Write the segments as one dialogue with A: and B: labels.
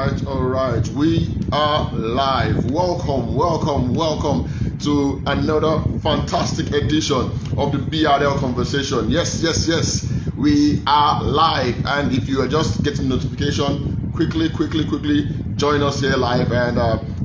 A: all right. We are live. Welcome to another fantastic edition of the BRL conversation. Yes. We are live, and if you are just getting notification, quickly join us here live, and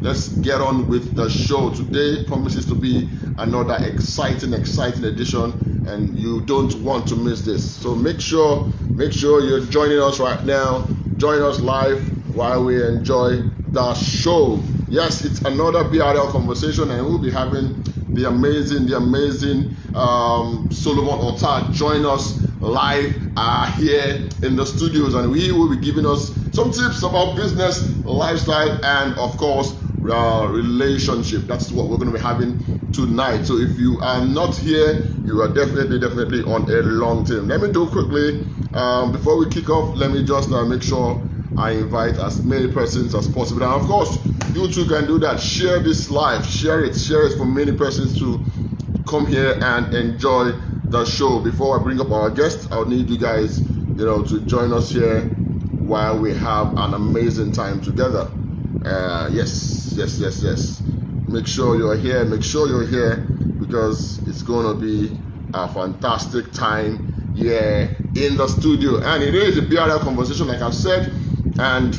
A: let's get on with the show. Today promises to be another exciting edition, and you don't want to miss this. So make sure you're joining us right now. Join us live while we enjoy the show. Yes, it's another BRL conversation, and we'll be having the amazing Solomon Otah join us live here in the studios, and he will be giving us some tips about business, lifestyle, and of course relationship. That's what we're going to be having tonight. So if you are not here, you are definitely on a long term. Let me do quickly before we kick off. Let me just make sure I invite as many persons as possible, and of course you too can do that. Share this live, share it for many persons to come here and enjoy the show. Before I bring up our guest, I'll need you guys to join us here while we have an amazing time together. Yes. Make sure you're here because it's going to be a fantastic time here in the studio. And it is a BRL conversation, like I've said, and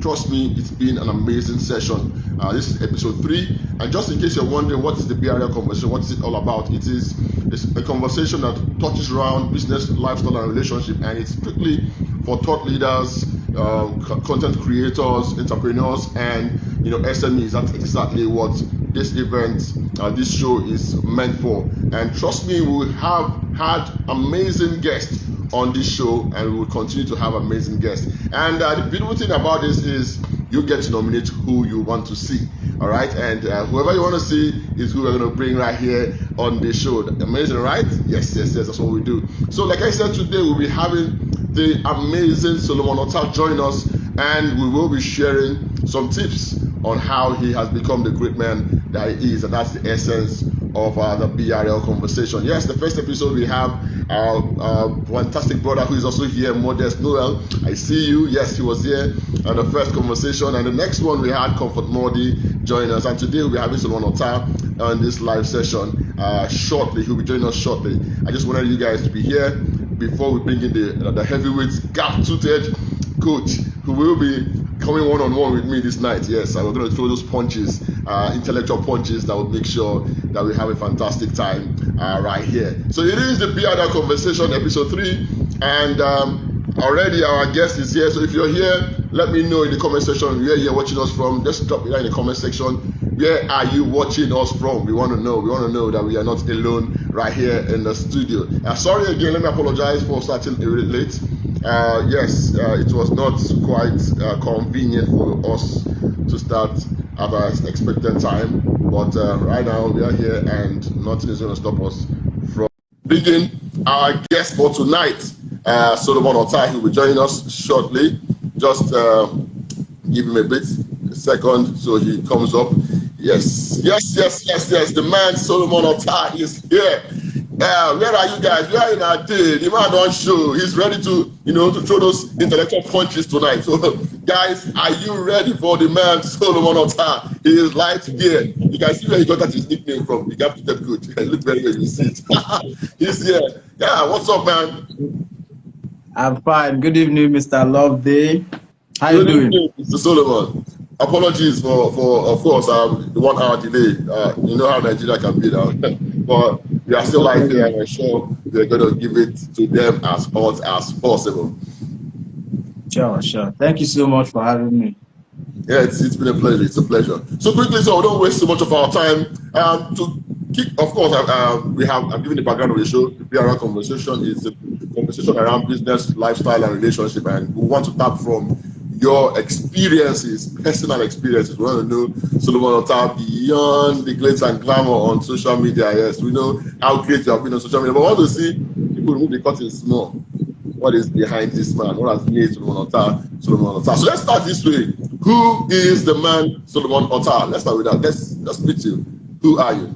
A: trust me, it's been an amazing session. This is episode 3, and just in case you're wondering what is the BRL conversation, what is it all about, it's a conversation that touches around business, lifestyle, and relationship, and it's strictly for thought leaders, content creators, entrepreneurs, and SMEs. That's exactly what this event, this show is meant for. And trust me, we have had amazing guests on this show, and we will continue to have amazing guests. And the beautiful thing about this is you get to nominate who you want to see. All right, and whoever you want to see is who we're going to bring right here on this show. Amazing, right? Yes, that's what we do. So like I said, today we'll be having the amazing Solomon Otah join us, and we will be sharing some tips on how he has become the great man that he is, and that's the essence of the BRL conversation. Yes, the first episode we have our fantastic brother who is also here, Modest Noel. I see you. Yes, he was here on the first conversation, and the next one we had Comfort Modi join us, and today we'll be having Solomon Otah on this live session shortly. He'll be joining us shortly. I just wanted you guys to be here before we bring in the heavyweight, gap-toothed coach who will be coming one-on-one with me this night. Yes, and we're going to throw those punches, intellectual punches that will make sure that we have a fantastic time right here. So it is the BRL Conversation, episode 3, and already our guest is here. So if you're here, let me know in the comment section where you're watching us from. Just drop it in the comment section. Where are you watching us from? We want to know. We want to know that we are not alone right here in the studio. Sorry again, let me apologize for starting a little late. Yes, it was not quite convenient for us to start at our expected time, but right now we are here, and nothing is going to stop us from bringing our guest for tonight, Solomon Otah. He will be joining us shortly. Just give him a second so he comes up. Yes. The man Solomon Otah is here. Where are you guys? Where are in our day? The man don't show. He's ready to to throw those intellectual punches tonight. So guys, are you ready for the man Solomon Otah? He is live here. You can see where he got that his nickname from. You got to get good. Look very well, you see it. He's here. Yeah, what's up, man?
B: I'm fine. Good evening, Mr. Love Day. How you doing?
A: Evening, Mr. Solomon. Apologies for of course the 1 hour delay. You know how Nigeria can be now. But we are still live here, and I'm sure we're going to give it to them as hot as possible.
B: Sure. Thank you so much for having me.
A: Yeah, it's been a pleasure. It's a pleasure. So quickly, so we don't waste so much of our time. To kick, of course, I'm giving the background of the show. The BRL Conversation is a conversation around business, lifestyle, and relationship, and we want to tap from your experiences, personal experiences. We want to know Solomon Otah beyond the glitz and glamour on social media. Yes, we know how great you have been on social media, but we want to see people remove the curtain small. What is behind this man? What has made Solomon Otah? So let's start this way. Who is the man Solomon Otah? Let's start with that. Let's meet you. Who are you?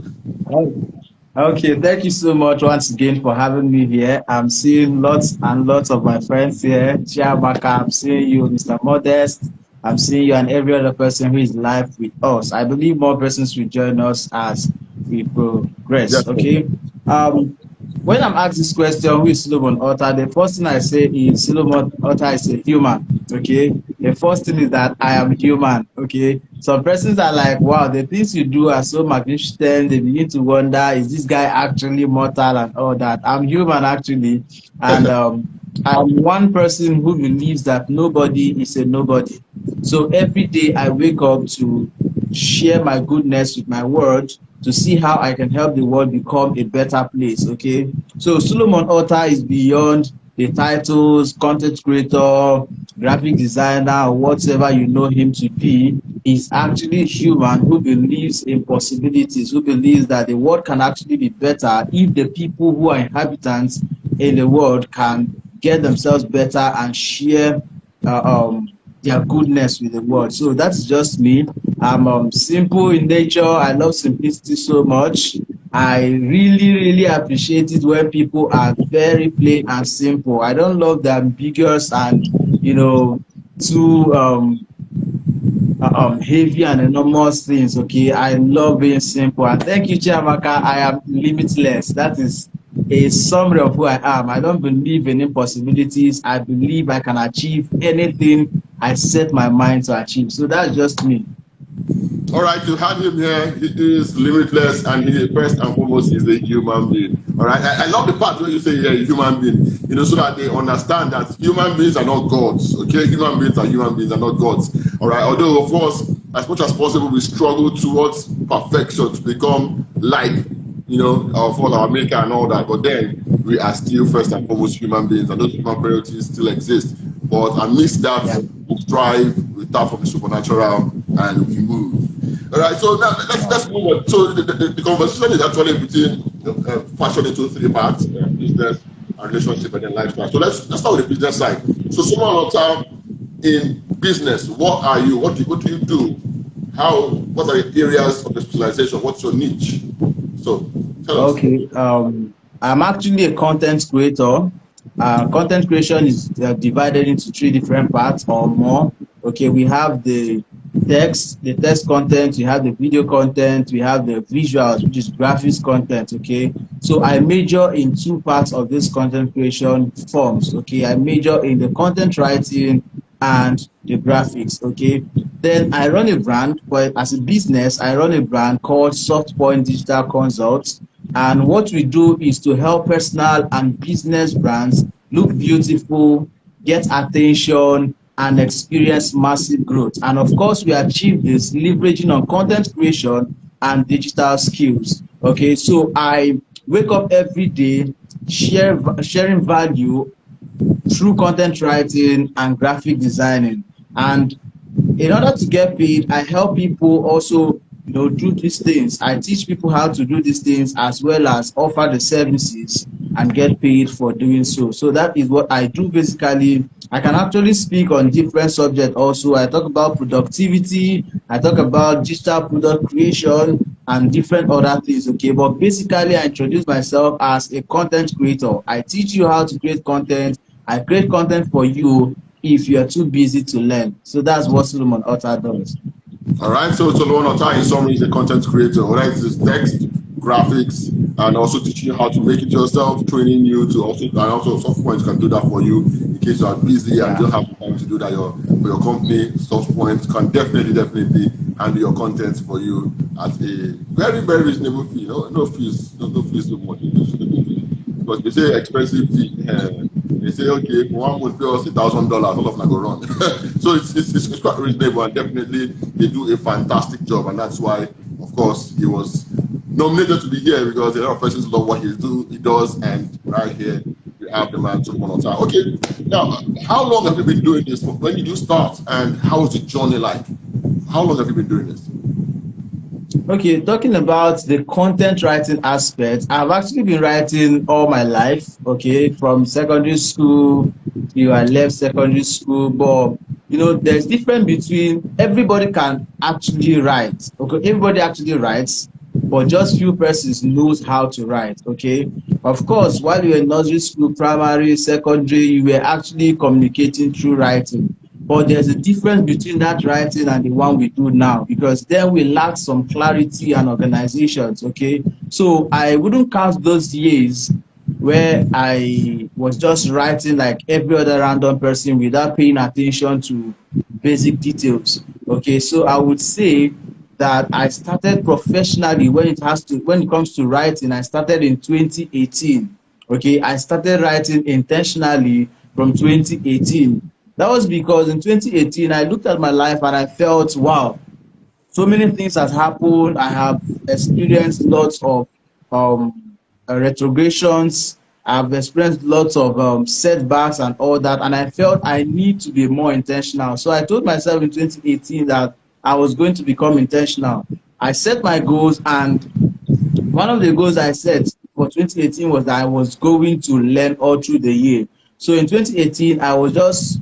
B: Okay, thank you so much once again for having me here. I'm seeing lots and lots of my friends here. Chiamaka, I'm seeing you, Mr. Modest. I'm seeing you and every other person who is live with us. I believe more persons will join us as we progress.
A: Definitely.
B: Okay. Um, when I'm asked this question, who is Solomon Otah? The first thing I say is Solomon Otah is a human. Okay. The first thing is that I am human. Okay. Some persons are like, wow, the things you do are so magnificent. They begin to wonder, is this guy actually mortal and all that? I'm human actually, and I'm one person who believes that nobody is a nobody. So every day I wake up to share my goodness with my word to see how I can help the world become a better place. Okay. So Solomon Otah is beyond the titles, content creator, graphic designer, or whatever you know him to be. Is actually human who believes in possibilities, who believes that the world can actually be better if the people who are inhabitants in the world can get themselves better and share their goodness with the world. So that's just me. I'm simple in nature. I love simplicity so much. I really, really appreciate it when people are very plain and simple. I don't love the ambiguous and, you know, too heavy and enormous things. Okay, I love being simple. And thank you, Chiamaka. I am limitless. That is a summary of who I am. I don't believe in impossibilities. I believe I can achieve anything I set my mind to achieve. So that's just me.
A: All right, you have him here. He is limitless, and he first and foremost is a human being. All right, I love the part where you say yeah, human being. You know, so that they understand that human beings are not gods. Okay, human beings are not gods. All right, although of course, as much as possible, we struggle towards perfection to become like for our maker and all that. But then we are still first and foremost human beings, and those human priorities still exist. But amidst that,
B: Yeah.
A: we strive, we tap from the supernatural, and we move. All right, so now let's move on. So the conversation is actually between fashion into three parts: business, and relationship, and then lifestyle. So let's start with the business side. So, someone in business, what are you? What do you do? What are the areas of the specialization? What's your niche? So tell us.
B: Okay. I'm actually a content creator. Content creation is divided into three different parts or more. Okay, we have the text content, we have the video content, we have the visuals, which is graphics content. Okay, so I major in two parts of this content creation forms. Okay, I major in the content writing and the graphics. Okay, then I run a brand, but as a business, I run a brand called SoftPoint Digital Consults. And what we do is to help personal and business brands look beautiful, get attention, and experience massive growth. And of course, we achieve this leveraging on content creation and digital skills. Okay, so I wake up every day sharing value through content writing and graphic designing. And in order to get paid, I help people also, do these things. I teach people how to do these things as well as offer the services and get paid for doing so. So that is what I do basically. I can actually speak on different subjects also. I talk about productivity, I talk about digital product creation and different other things. Okay, but basically I introduce myself as a content creator. I teach you how to create content. I create content for you if you're too busy to learn. So that's what Solomon Otah does.
A: All right, so Solomon Otah in summary is a content creator. Whether it's text, graphics, and also teaching you how to make it yourself, training you to also SoftPoint can do that for you in case you are busy and don't have time to do that for your company. SoftPoint can definitely handle your content for you at a very, very reasonable fee. No fees, no fees so much. But they say expensive fee. They say okay, one would pay us $1,000, all of them go run. So it's quite reasonable, and definitely they do a fantastic job, and that's why, of course, he was nominated to be here, because a lot of persons love what he does, and right here we have the man Solomon Otah. Okay, now how long have you been doing this? When did you start, and how was the journey like? How long have you been doing this?
B: Okay, talking about the content writing aspect, I've actually been writing all my life, okay, from secondary school till I left secondary school. But there's difference between everybody can actually write. Okay, everybody actually writes, but just few persons knows how to write. Okay, of course, while you were in nursery school, primary, secondary, you were actually communicating through writing. But there's a difference between that writing and the one we do now, because then we lack some clarity and organizations. Okay, so I wouldn't count those years where I was just writing like every other random person without paying attention to basic details. Okay, so I would say that I started professionally when it comes to writing. I started in 2018. Okay, I started writing intentionally from 2018. That was because in 2018 I looked at my life and I felt, wow, so many things has happened. I have experienced lots of retrogressions. I've experienced lots of setbacks and all that, and I felt I need to be more intentional. So I told myself in 2018 that I was going to become intentional. I set my goals, and one of the goals I set for 2018 was that I was going to learn all through the year. So in 2018, I was just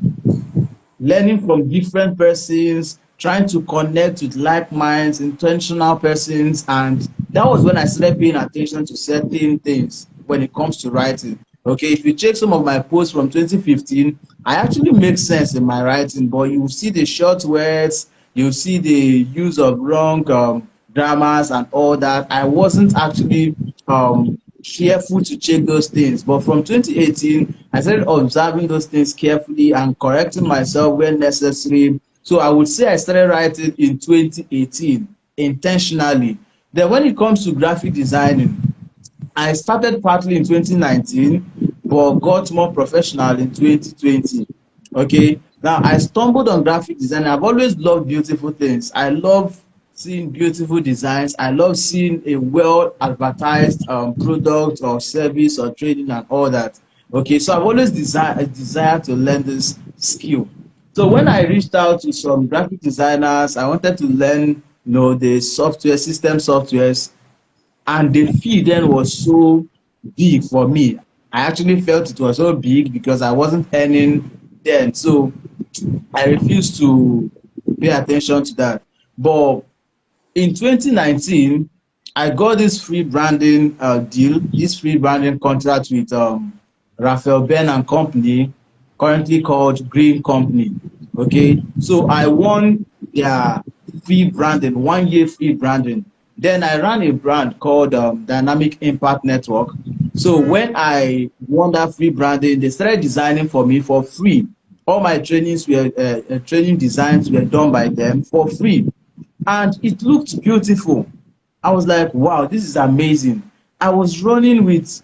B: learning from different persons, trying to connect with like minds, intentional persons, and that was when I started paying attention to certain things when it comes to writing. Okay, if you check some of my posts from 2015, I actually make sense in my writing, but you see the short words, you see the use of wrong grammars and all that. I wasn't actually careful to check those things. But from 2018, I started observing those things carefully and correcting myself when necessary. So I would say I started writing in 2018 intentionally. Then when it comes to graphic designing, I started partly in 2019, but got more professional in 2020. Okay, now I stumbled on graphic design. I've always loved beautiful things. I love seeing beautiful designs. I love seeing a well advertised product or service or trading and all that. Okay, so I've always desired to learn this skill. So when I reached out to some graphic designers, I wanted to learn, the software, system softwares, and the fee then was so big for me. I actually felt it was so big because I wasn't earning then. So I refused to pay attention to that. But in 2019, I got this free branding deal, this free branding contract with Raphael Ben and Company, currently called Green Company. Okay, so I won their free branding, 1 year free branding. Then I ran a brand called Dynamic Impact Network. So when I won that free branding, they started designing for me for free. All my training designs were done by them for free, and it looked beautiful. I was like, wow, this is amazing. I was running with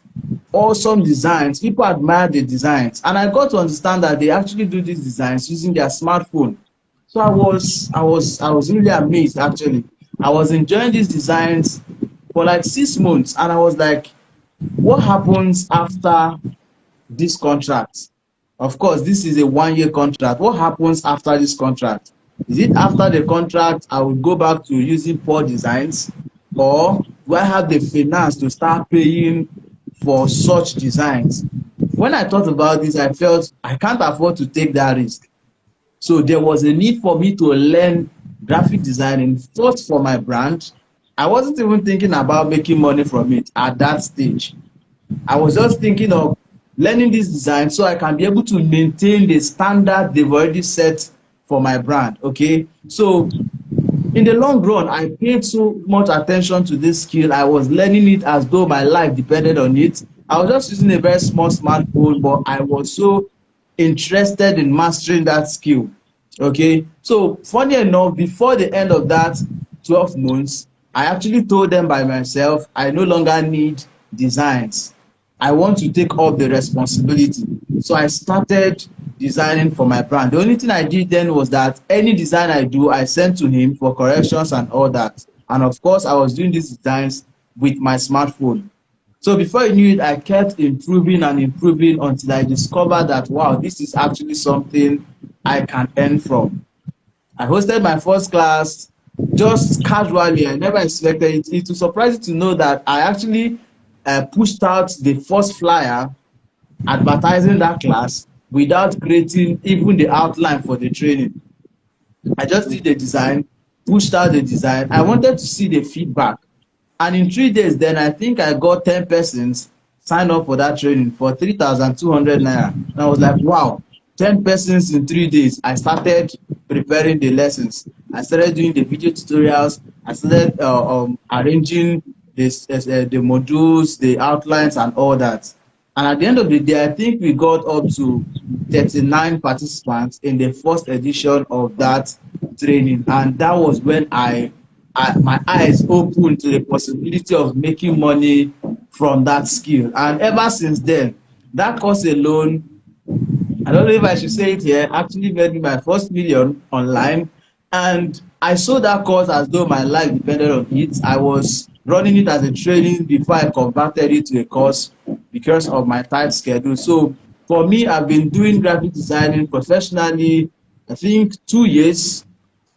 B: awesome designs. People admired the designs, and I got to understand that they actually do these designs using their smartphone. So I was really amazed actually. I was enjoying these designs for like 6 months, and I was like, what happens after this contract? Of course, this is a 1 year contract. What happens after this contract? Is it after the contract I will go back to using poor designs, or do I have the finance to start paying for such designs? When I thought about this, I felt I can't afford to take that risk. So there was a need for me to learn graphic designing first for my brand. I wasn't even thinking about making money from it at that stage. I was just thinking of learning this design so I can be able to maintain the standard they've already set for my brand. Okay, so in the long run, I paid so much attention to this skill. I was learning it as though my life depended on it. I was just using a very small smartphone, but I was so interested in mastering that skill. Okay, so funny enough, before the end of that 12 months, I actually told them by myself, I no longer need designs. I want to take up the responsibility. So I started designing for my brand. The only thing I did then was that any design I do, I sent to him for corrections and all that. And of course, I was doing these designs with my smartphone. So before I knew it, I kept improving and improving until I discovered that, wow, this is actually something I can earn from. I hosted my first class just casually. I never expected it. It was surprising to know that I actually pushed out the first flyer advertising that class without creating even the outline for the training. I just did the design, pushed out the design. I wanted to see the feedback. And in 3 days, then I think I got 10 persons sign up for that training for 3,200 naira. And I was like, wow. 10 persons in 3 days. I started preparing the lessons. I started doing the video tutorials. I started arranging this, the modules, the outlines, and all that. And at the end of the day, I think we got up to 39 participants in the first edition of that training. And that was when my eyes opened to the possibility of making money from that skill. And ever since then, that course alone, I don't know if I should say it here, actually made me my first million online. And I saw that course as though my life depended on it. I was running it as a training before I converted it to a course because of my tight schedule. So for me, I've been doing graphic designing professionally, I think 2 years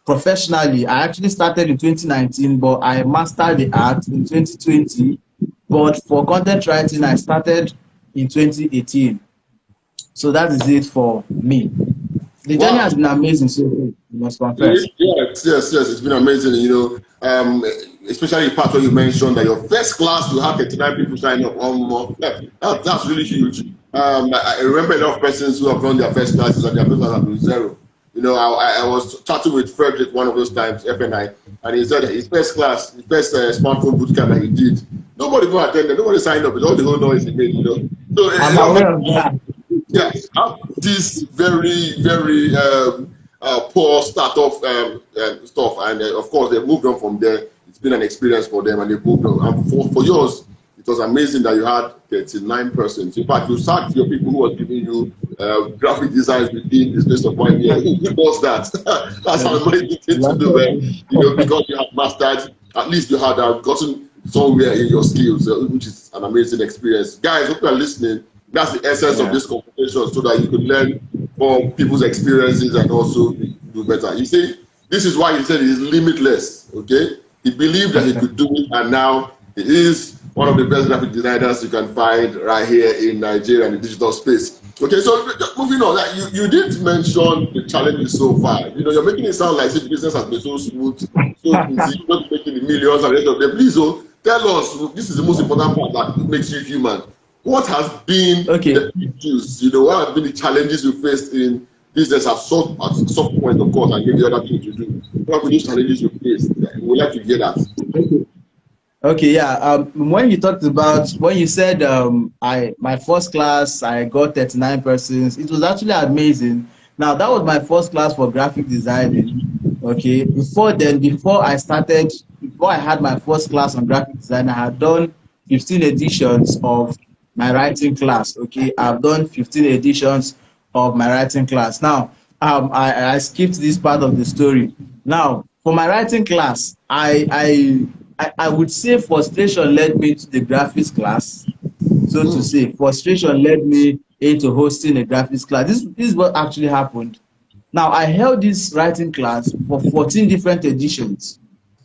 B: professionally. I actually started in 2019, but I mastered the art in 2020. But for content writing, I started in 2018. So that is it for me. The journey
A: Wow.
B: has been amazing, so you must confess.
A: Yes. It's been amazing. Especially the part where you mentioned that your first class you had 39 people sign up. That's really huge. I remember a lot of persons who have done their first classes and their first class have been zero. I was chatting with Frederick one of those times, FNI, and he said his first class, his first smartphone bootcamp that he did, nobody even attended, nobody signed up. It's all the whole noise he made. So
B: I'm aware of that.
A: yeah, this very poor start off stuff, and of course they moved on from there. It's been an experience for them, and they moved on. And for yours, it was amazing that you had 39 persons. In fact, you sacked your people who were giving you graphic designs within the space of 1 year. Who does that? That's an amazing thing to do, man. Because you had mastered, at least you had gotten somewhere in your skills, which is an amazing experience. Guys, hope you are listening. That's the essence of this conversation, so that you could learn from people's experiences and also do better. You see, this is why he said he's limitless. Okay, he believed that he could do it, and now he is one of the best graphic designers you can find right here in Nigeria in the digital space. Okay, so moving on, you did mention the challenges so far. You're making it sound like the business has been so smooth, so easy, you're not making the millions and the rest of them. Please, tell us. This is the most important part that makes you human. What has been the issues? What have been the challenges you faced in business at some point, of course, and maybe other things to do? What have been the challenges you faced? We'd like to hear that.
B: Okay, yeah. When you said my first class, I got 39 persons. It was actually amazing. Now that was my first class for graphic designing. Okay, before I had my first class on graphic design, I had done 15 editions of my writing class. Okay, I've done 15 editions of my writing class. Now, I skipped this part of the story. Now, for my writing class, I would say frustration led me to the graphics class. So to say, frustration led me into hosting a graphics class. This is what actually happened. Now, I held this writing class for 14 different editions.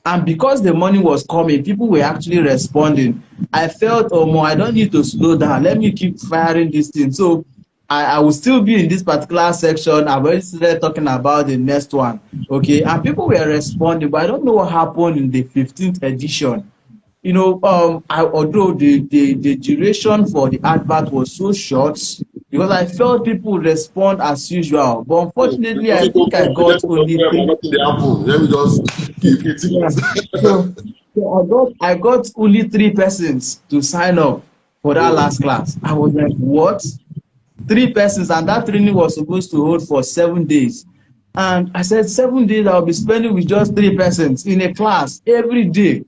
B: And because the money was coming, people were actually responding. I felt, I don't need to slow down. Let me keep firing this thing. So I will still be in this particular section. I've already started talking about the next one. Okay. And people were responding, but I don't know what happened in the 15th edition. Although the duration for the advert was so short, because I felt people would respond as usual. But unfortunately, I think I got only three.
A: Let me just keep it.
B: So I got only 3 persons to sign up for that last class. I was like, what? 3 persons, and that training was supposed to hold for 7 days. And I said, 7 days I'll be spending with just 3 persons in a class every day.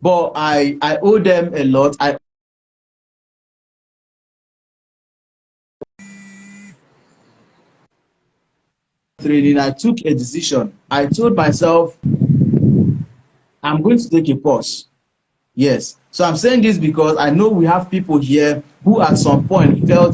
B: But I owe them a lot. I took a decision. I told myself, I'm going to take a pause. Yes. So I'm saying this because I know we have people here who at some point felt,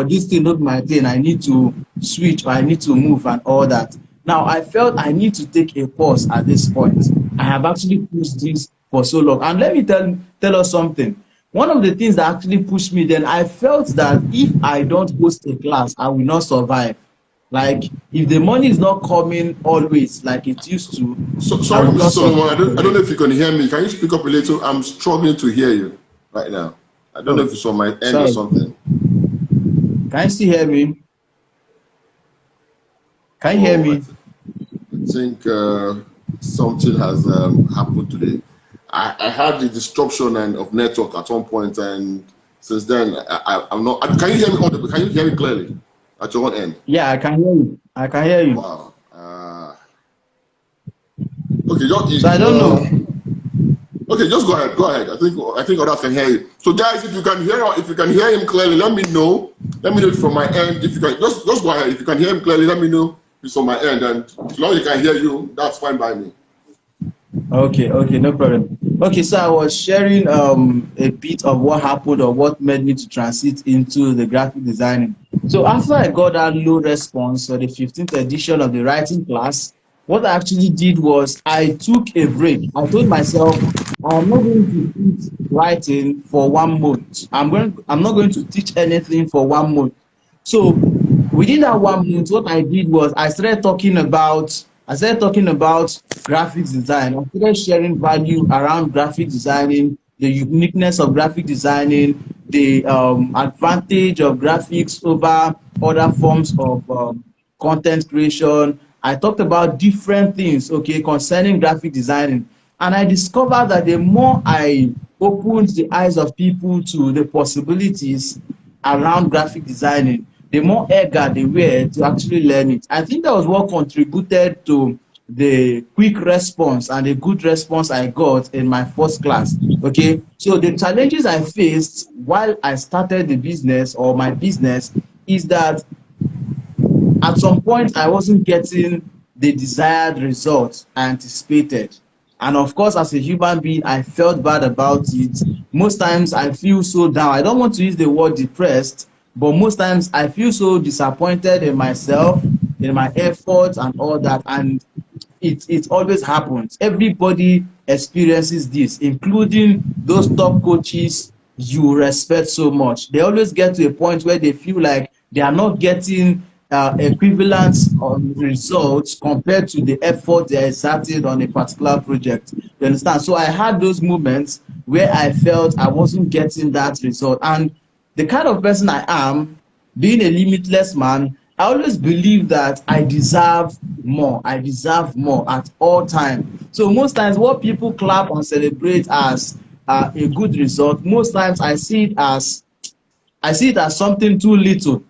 B: this thing not my thing. I need to switch, or I need to move and all that. Now I felt I need to take a pause at this point. I have actually pushed this for so long. And let me tell us something. One of the things that actually pushed me then, I felt that if I don't host a class, I will not survive. Like, if the money is not coming always like it used to.
A: Sorry, Mr. Solomon, I don't know if you can hear me. Can you speak up a little? I'm struggling to hear you right now. I don't know if it's on my end or something.
B: Can you still hear me? Can you hear me?
A: I think something has happened today. I had the disruption of network at one point, and since then I'm not. Can you hear me audible? Can you hear me clearly at your own end?
B: Yeah, I can hear you. I can hear you.
A: Wow. Okay,
B: So I don't know.
A: Okay, just go ahead. Go ahead. I think others can hear you. So guys, if you can hear him clearly, let me know. Let me know it from my end. If you can just go ahead. If you can hear him clearly, let me know it's on my end. And as long as he can hear you, that's fine by me.
B: Okay, no problem. Okay, so I was sharing a bit of what happened or what made me to transit into the graphic designing. So after I got that low response for the 15th edition of the writing class, what I actually did was I took a break. I told myself I'm not going to teach writing for 1 month. I'm not going to teach anything for 1 month. So within that 1 month, what I did was I started talking about graphics design. I started sharing value around graphic designing, the uniqueness of graphic designing, the advantage of graphics over other forms of content creation. I talked about different things, okay, concerning graphic designing. And I discovered that the more I opened the eyes of people to the possibilities around graphic designing, the more eager they were to actually learn it. I think that was what contributed to the quick response and the good response I got in my first class. Okay, so the challenges I faced while I started the business or my business is that at some point I wasn't getting the desired results I anticipated. And of course, as a human being, I felt bad about it. Most times I feel so down. I don't want to use the word depressed, but most times I feel so disappointed in myself, in my efforts and all that. And it always happens. Everybody experiences this, including those top coaches you respect so much. They always get to a point where they feel like they are not getting equivalent results compared to the effort they exerted on a particular project. You understand? So I had those moments where I felt I wasn't getting that result. And the kind of person I am, being a limitless man, I always believe that I deserve more. I deserve more at all times. So most times what people clap and celebrate as a good result, most times I see it as something too little.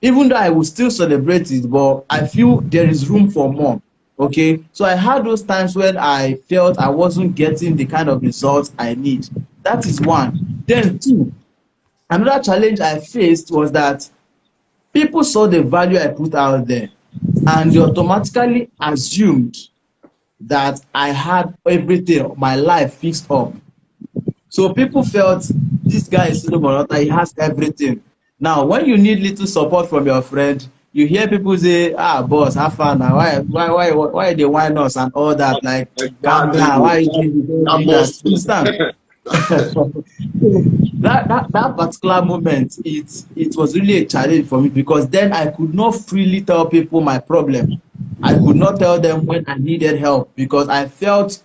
B: Even though I will still celebrate it, but I feel there is room for more. Okay, so I had those times when I felt I wasn't getting the kind of results I need. That is one. Then two, another challenge I faced was that people saw the value I put out there and they automatically assumed that I had everything, my life fixed up. So people felt this guy is Solomon Otah, he has everything. Now, when you need little support from your friend, you hear people say, "Ah, boss, have fun now. Why they whine us and all that? Like, calm down. Why you doing that?" You understand? that particular moment, it was really a challenge for me because then I could not freely tell people my problem. I could not tell them when I needed help because I felt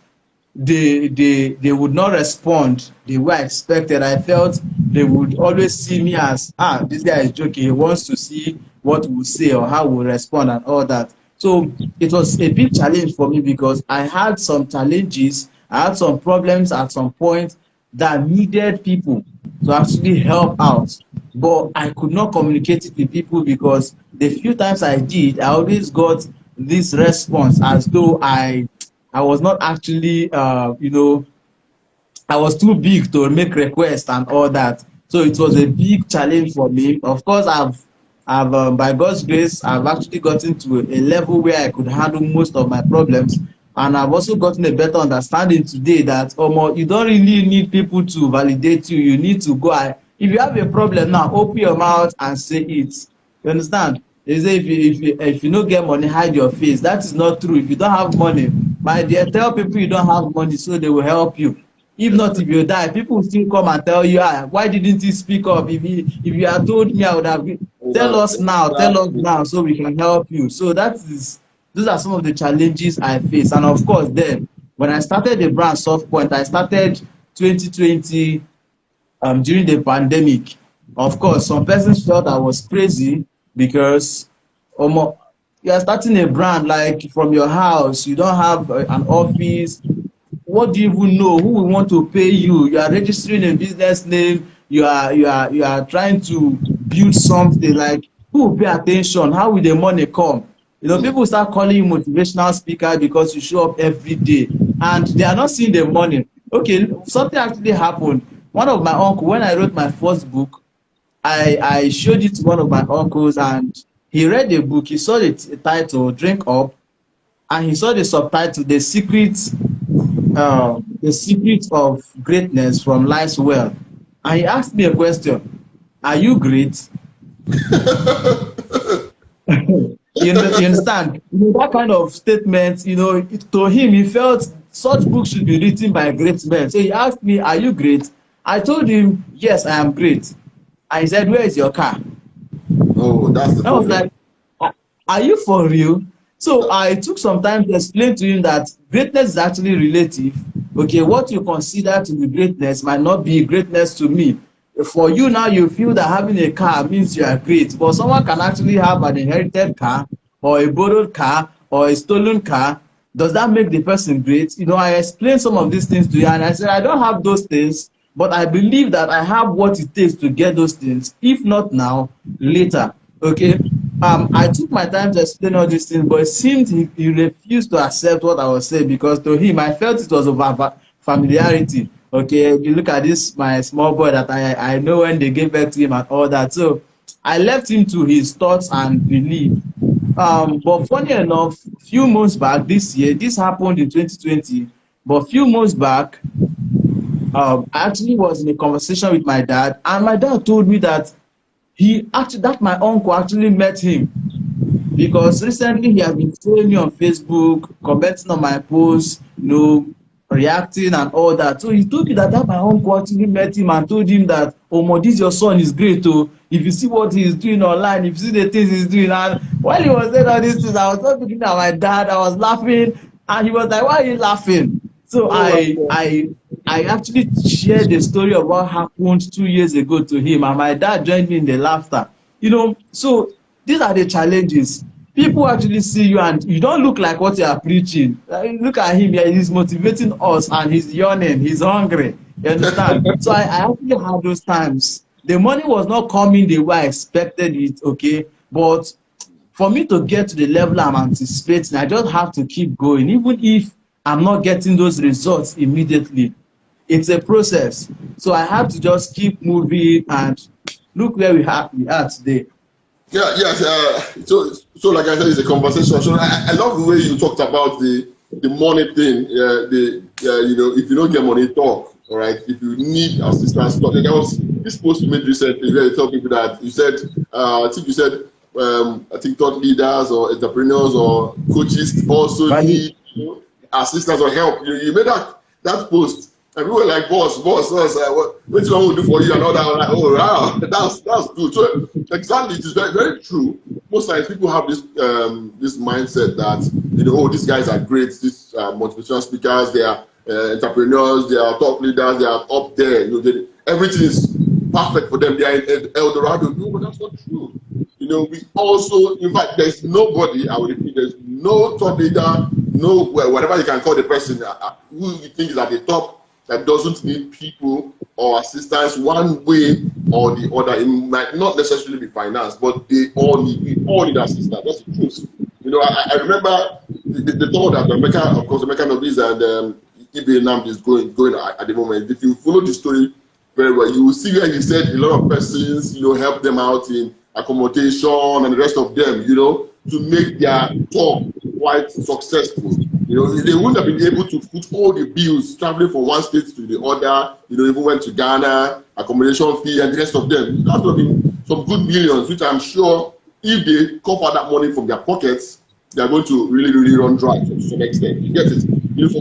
B: they would not respond the way I expected. I felt they would always see me as, this guy is joking. He wants to see what we'll say or how we'll respond and all that. So it was a big challenge for me because I had some challenges, I had some problems at some point that needed people to actually help out. But I could not communicate it with people because the few times I did, I always got this response as though I was not actually, I was too big to make requests and all that. So it was a big challenge for me. Of course, I've by God's grace, I've actually gotten to a level where I could handle most of my problems. And I've also gotten a better understanding today that, you don't really need people to validate you. You need to go. If you have a problem now, open your mouth and say it. You understand? They say if you don't get money, hide your face. That is not true. If you don't have money, my dear, tell people you don't have money so they will help you. If not, if you die, people will still come and tell you, why didn't you speak up? If you had told me, I would have been. Tell us now so we can help you. So those are some of the challenges I face. And of course, then when I started the brand Soft Point, I started 2020 during the pandemic. Of course, some persons felt I was crazy because you are starting a brand like from your house. You don't have an office. What do you even know? Who will want to pay you? You are registering a business name. You are trying to build something. Like, who will pay attention? How will the money come? You know, people start calling you motivational speaker because you show up every day, and they are not seeing the money. Okay, something actually happened. One of my uncle, when I wrote my first book, I showed it to one of my uncles, and he read the book. He saw the title, Drink Up, and he saw the subtitle, The Secret of Greatness from Life's Well. And he asked me a question: Are you great? You understand? That kind of statement, to him, he felt such books should be written by great men. So he asked me, "Are you great?" I told him, "Yes, I am great." And he said, "Where is your car?"
A: Oh, that's the
B: I was
A: problem.
B: like, "Are you for real?" So I took some time to explain to him that greatness is actually relative. Okay, what you consider to be greatness might not be greatness to me. For you now, you feel that having a car means you are great, but someone can actually have an inherited car or a borrowed car or a stolen car. Does that make the person great? I explained some of these things to you, and I said I don't have those things, but I believe that I have what it takes to get those things. If not now, later. Okay. I took my time to explain all these things, but it seemed he refused to accept what I was saying, because to him, I felt it was over familiarity. Okay, you look at this, my small boy that I know when they gave back to him and all that. So I left him to his thoughts and belief. But funny enough, few months back this year, this happened in 2020, but few months back, I actually was in a conversation with my dad, and my dad told me that my uncle actually met him, because recently he has been following me on Facebook, commenting on my posts, reacting and all that. So he told me that my uncle actually met him and told him that, "Omo, this your son is great. Oh, if you see what he's doing online, if you see the things he's doing." And while he was saying all these things, I was just looking at my dad, I was laughing, and he was like, "Why are you laughing?" So
A: Oh my
B: I
A: God.
B: I I actually shared the story of what happened 2 years ago to him, and my dad joined me in the laughter. So these are the challenges. People actually see you and you don't look like what you are preaching. Look at him, yeah, he's motivating us and he's yawning, he's hungry. You understand? So I actually had those times. The money was not coming the way I expected it, okay? But for me to get to the level I'm anticipating, I just have to keep going, even if I'm not getting those results immediately. It's a process. So I have to just keep moving, and look where we are today.
A: Yeah, yes. So like I said, it's a conversation. So I love the way you talked about the money thing. If you don't get money, talk. All right. If you need assistance, talk. There was this post you made recently where you tell people that you said, I think you said, I think thought leaders or entrepreneurs or coaches also
B: Value.
A: need assistance or help. You made that post. And we were like, boss, what you want to do for you and all that? I'm like, oh, wow, that's good. So exactly, it is very, very true. Most times people have this mindset that, oh, these guys are great. These motivational speakers, they are entrepreneurs, they are top leaders, they are up there. Everything is perfect for them. They are in El Dorado. No, but that's not true. We also, in fact, there's nobody, I would repeat, there's no top leader, whatever you can call the person who you think is at the top, that doesn't need people or assistance one way or the other. It might not necessarily be finance, but we all need assistance. That's the truth. I remember the thought that American Nobody's and 𝐒𝐕𝐄𝐑𝐒𝐊 is going at the moment. If you follow the story very well, you will see where he said a lot of persons, help them out in accommodation and the rest of them, to make their talk quite successful. They wouldn't have been able to put all the bills traveling from one state to the other. Even went to Ghana, accommodation fee, and the rest of them. That would have been some good millions, which I'm sure if they cover that money from their pockets, they are going to really, really run dry to some extent. You get it?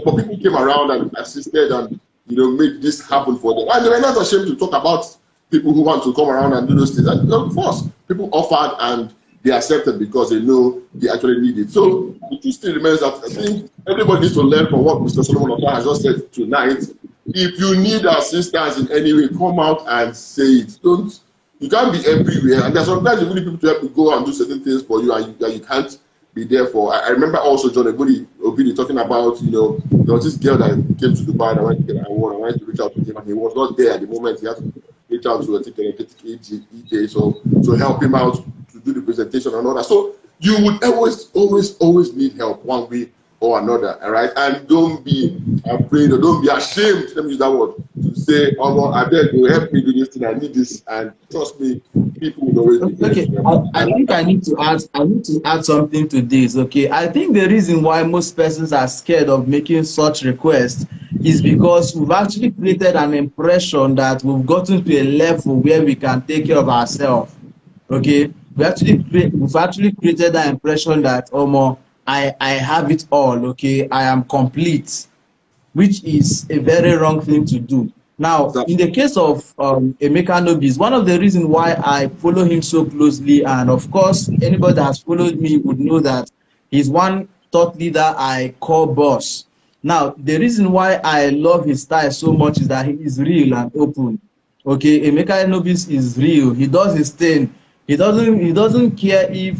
A: But people came around and assisted and made this happen for them. And they were not ashamed to talk about people who want to come around and do those things. And of course, people offered and they accepted because they know they actually need it. So the truth still remains that I think everybody needs to learn from what Mr. Solomon Otah has just said tonight. If you need assistance in any way, come out and say it. You can't be everywhere. And there's sometimes you need people to help you go and do certain things for you, and you can't be there for. I remember also John Obidi talking about, there was this girl that came to Dubai and I wanted to get an award. I wanted to reach out to him, and he was not there at the moment. He had to reach out to 𝐒𝐻𝐸𝐐𝐸 so help him out to do the presentation and all that. So you would always need help one way or another, all right? And don't be afraid or don't be ashamed, let me use that word, to say, oh, well, I beg you, help me do this thing, I need this, and trust me, people will always be there.
B: Okay, I think I need to add something to this, okay? I think the reason why most persons are scared of making such requests is because we've actually created an impression that we've gotten to a level where we can take care of ourselves, okay? We've actually created that impression that, oh, more, I have it all, okay? I am complete, which is a very wrong thing to do. Now, in the case of 𝐒𝐿 �NOBIS, one of the reasons why I follow him so closely, and of course, anybody that has followed me would know that he's one thought leader I call boss. Now, the reason why I love his style so much is that he is real and open. Okay, 𝐒𝐿 �NOBIS is real. He does his thing. He doesn't care if,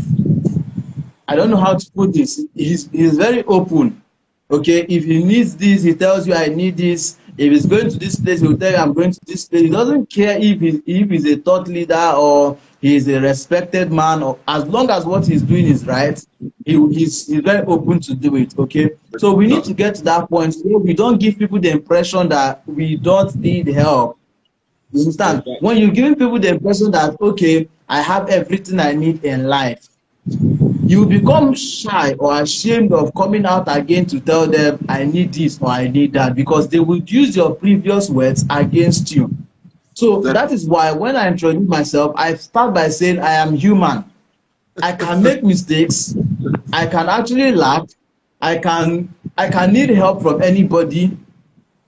B: I don't know how to put this. He's very open. Okay, if he needs this, he tells you I need this. If he's going to this place, he'll tell you I'm going to this place. He doesn't care if he's a thought leader or he's a respected man, or as long as what he's doing is right, he's very open to do it. Okay, so we need to get to that point where we don't give people the impression that we don't need help. You understand? When you're giving people the impression that, okay, I have everything I need in life, you become shy or ashamed of coming out again to tell them I need this or I need that, because they would use your previous words against you. So that is why when I introduce myself, I start by saying I am human. I can make mistakes. I can actually laugh. I can need help from anybody.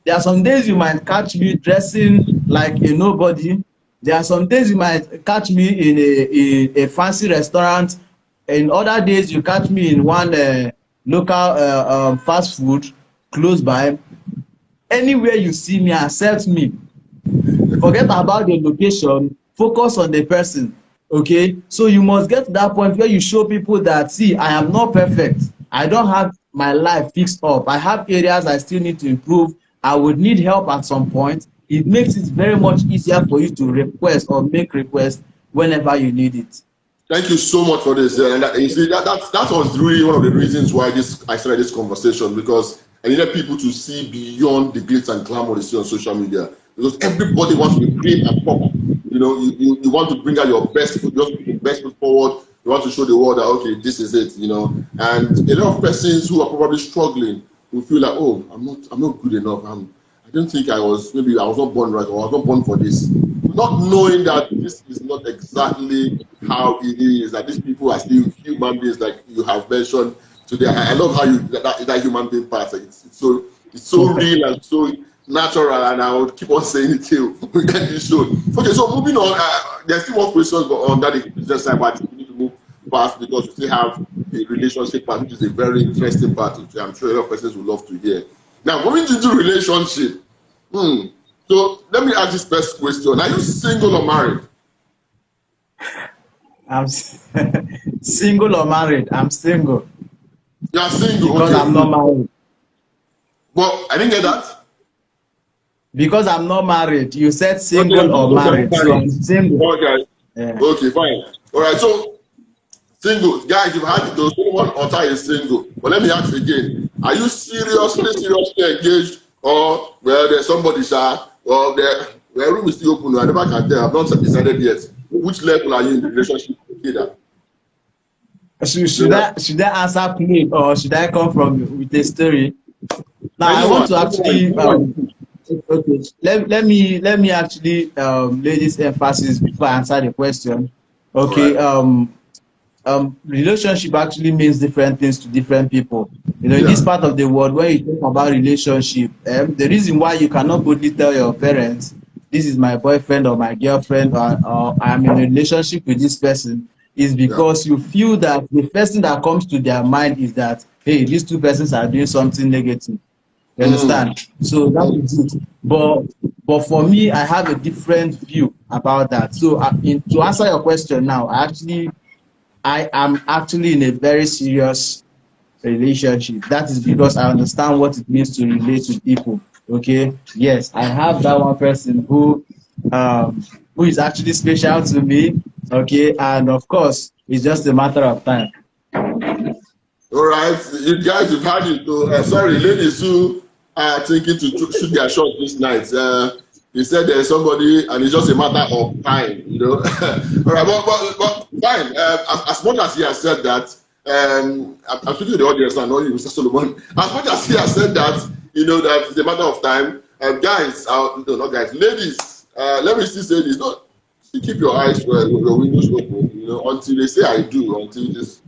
B: There are some days you might catch me dressing like a nobody. There are some days you might catch me in a fancy restaurant. In other days, you catch me in one local fast food close by. Anywhere you see me, accept me. Forget about the location, focus on the person, okay? So you must get to that point where you show people that, see, I am not perfect. I don't have my life fixed up. I have areas I still need to improve. I would need help at some point. It makes it very much easier for you to request or make requests whenever you need it.
A: Thank you so much for this. And you see, that was really one of the reasons why I started this conversation, because I needed people to see beyond the glitz and glamour they see on social media. Because everybody wants to be prim and proper. You want to bring out your best foot, you want to put your best foot forward. You want to show the world that, okay, this is it, And a lot of persons who are probably struggling will feel like, oh, I'm not good enough. I don't think I was not born right, or I was not born for this. Not knowing that this is not exactly how it is, that these people are still human beings, like you have mentioned today. I love how that human being part. It's so real and so natural, and I would keep on saying it till we get this show. Okay, so moving on, there's still more questions on that business side, but we need to move fast because we still have the relationship part, which is a very interesting part, which I'm sure a lot of persons would love to hear. Now, moving into relationship. So let me ask this first question. Are you single or married?
B: I'm single or married? I'm single.
A: You are single?
B: Because okay. I'm not married.
A: Well, I didn't get that.
B: Because I'm not married. You said single or married. So I'm single.
A: Okay. Yeah. Okay, fine. All right, so single. Guys, you've had those. One Otah is single. But let me ask again. Are you seriously engaged? Or, well, there's somebody, sir, or the room is still open. I never can tell. I've not decided yet. Which level are you in the relationship with?
B: Should I answer plain, or should I come with a story? Now, I want to actually okay. Let me actually lay this emphasis before I answer the question. Okay. Right. Relationship actually means different things to different people. In this part of the world, when you talk about relationship, the reason why you cannot boldly tell your parents, this is my boyfriend or my girlfriend, or I'm in a relationship with this person, is because you feel that the first thing that comes to their mind is that, hey, these two persons are doing something negative. You understand? So that is it. But for me, I have a different view about that. So to answer your question now, I am actually in a very serious relationship. That is because I understand what it means to relate to people. Okay. Yes, I have that one person who is actually special to me. Okay, and of course, it's just a matter of time.
A: All right, you guys have had it. Sorry, ladies who are thinking to shoot their shot this night. He said there's somebody, and it's just a matter of time, you know. All right, but fine. As much as he has said that, I'm speaking to the audience now, not you, Mr. Solomon. As much as he has said that, you know, that it's a matter of time. Guys, no, not guys, ladies. Let me still say this. Don't keep your eyes your windows open, you know, until they say I do, until it is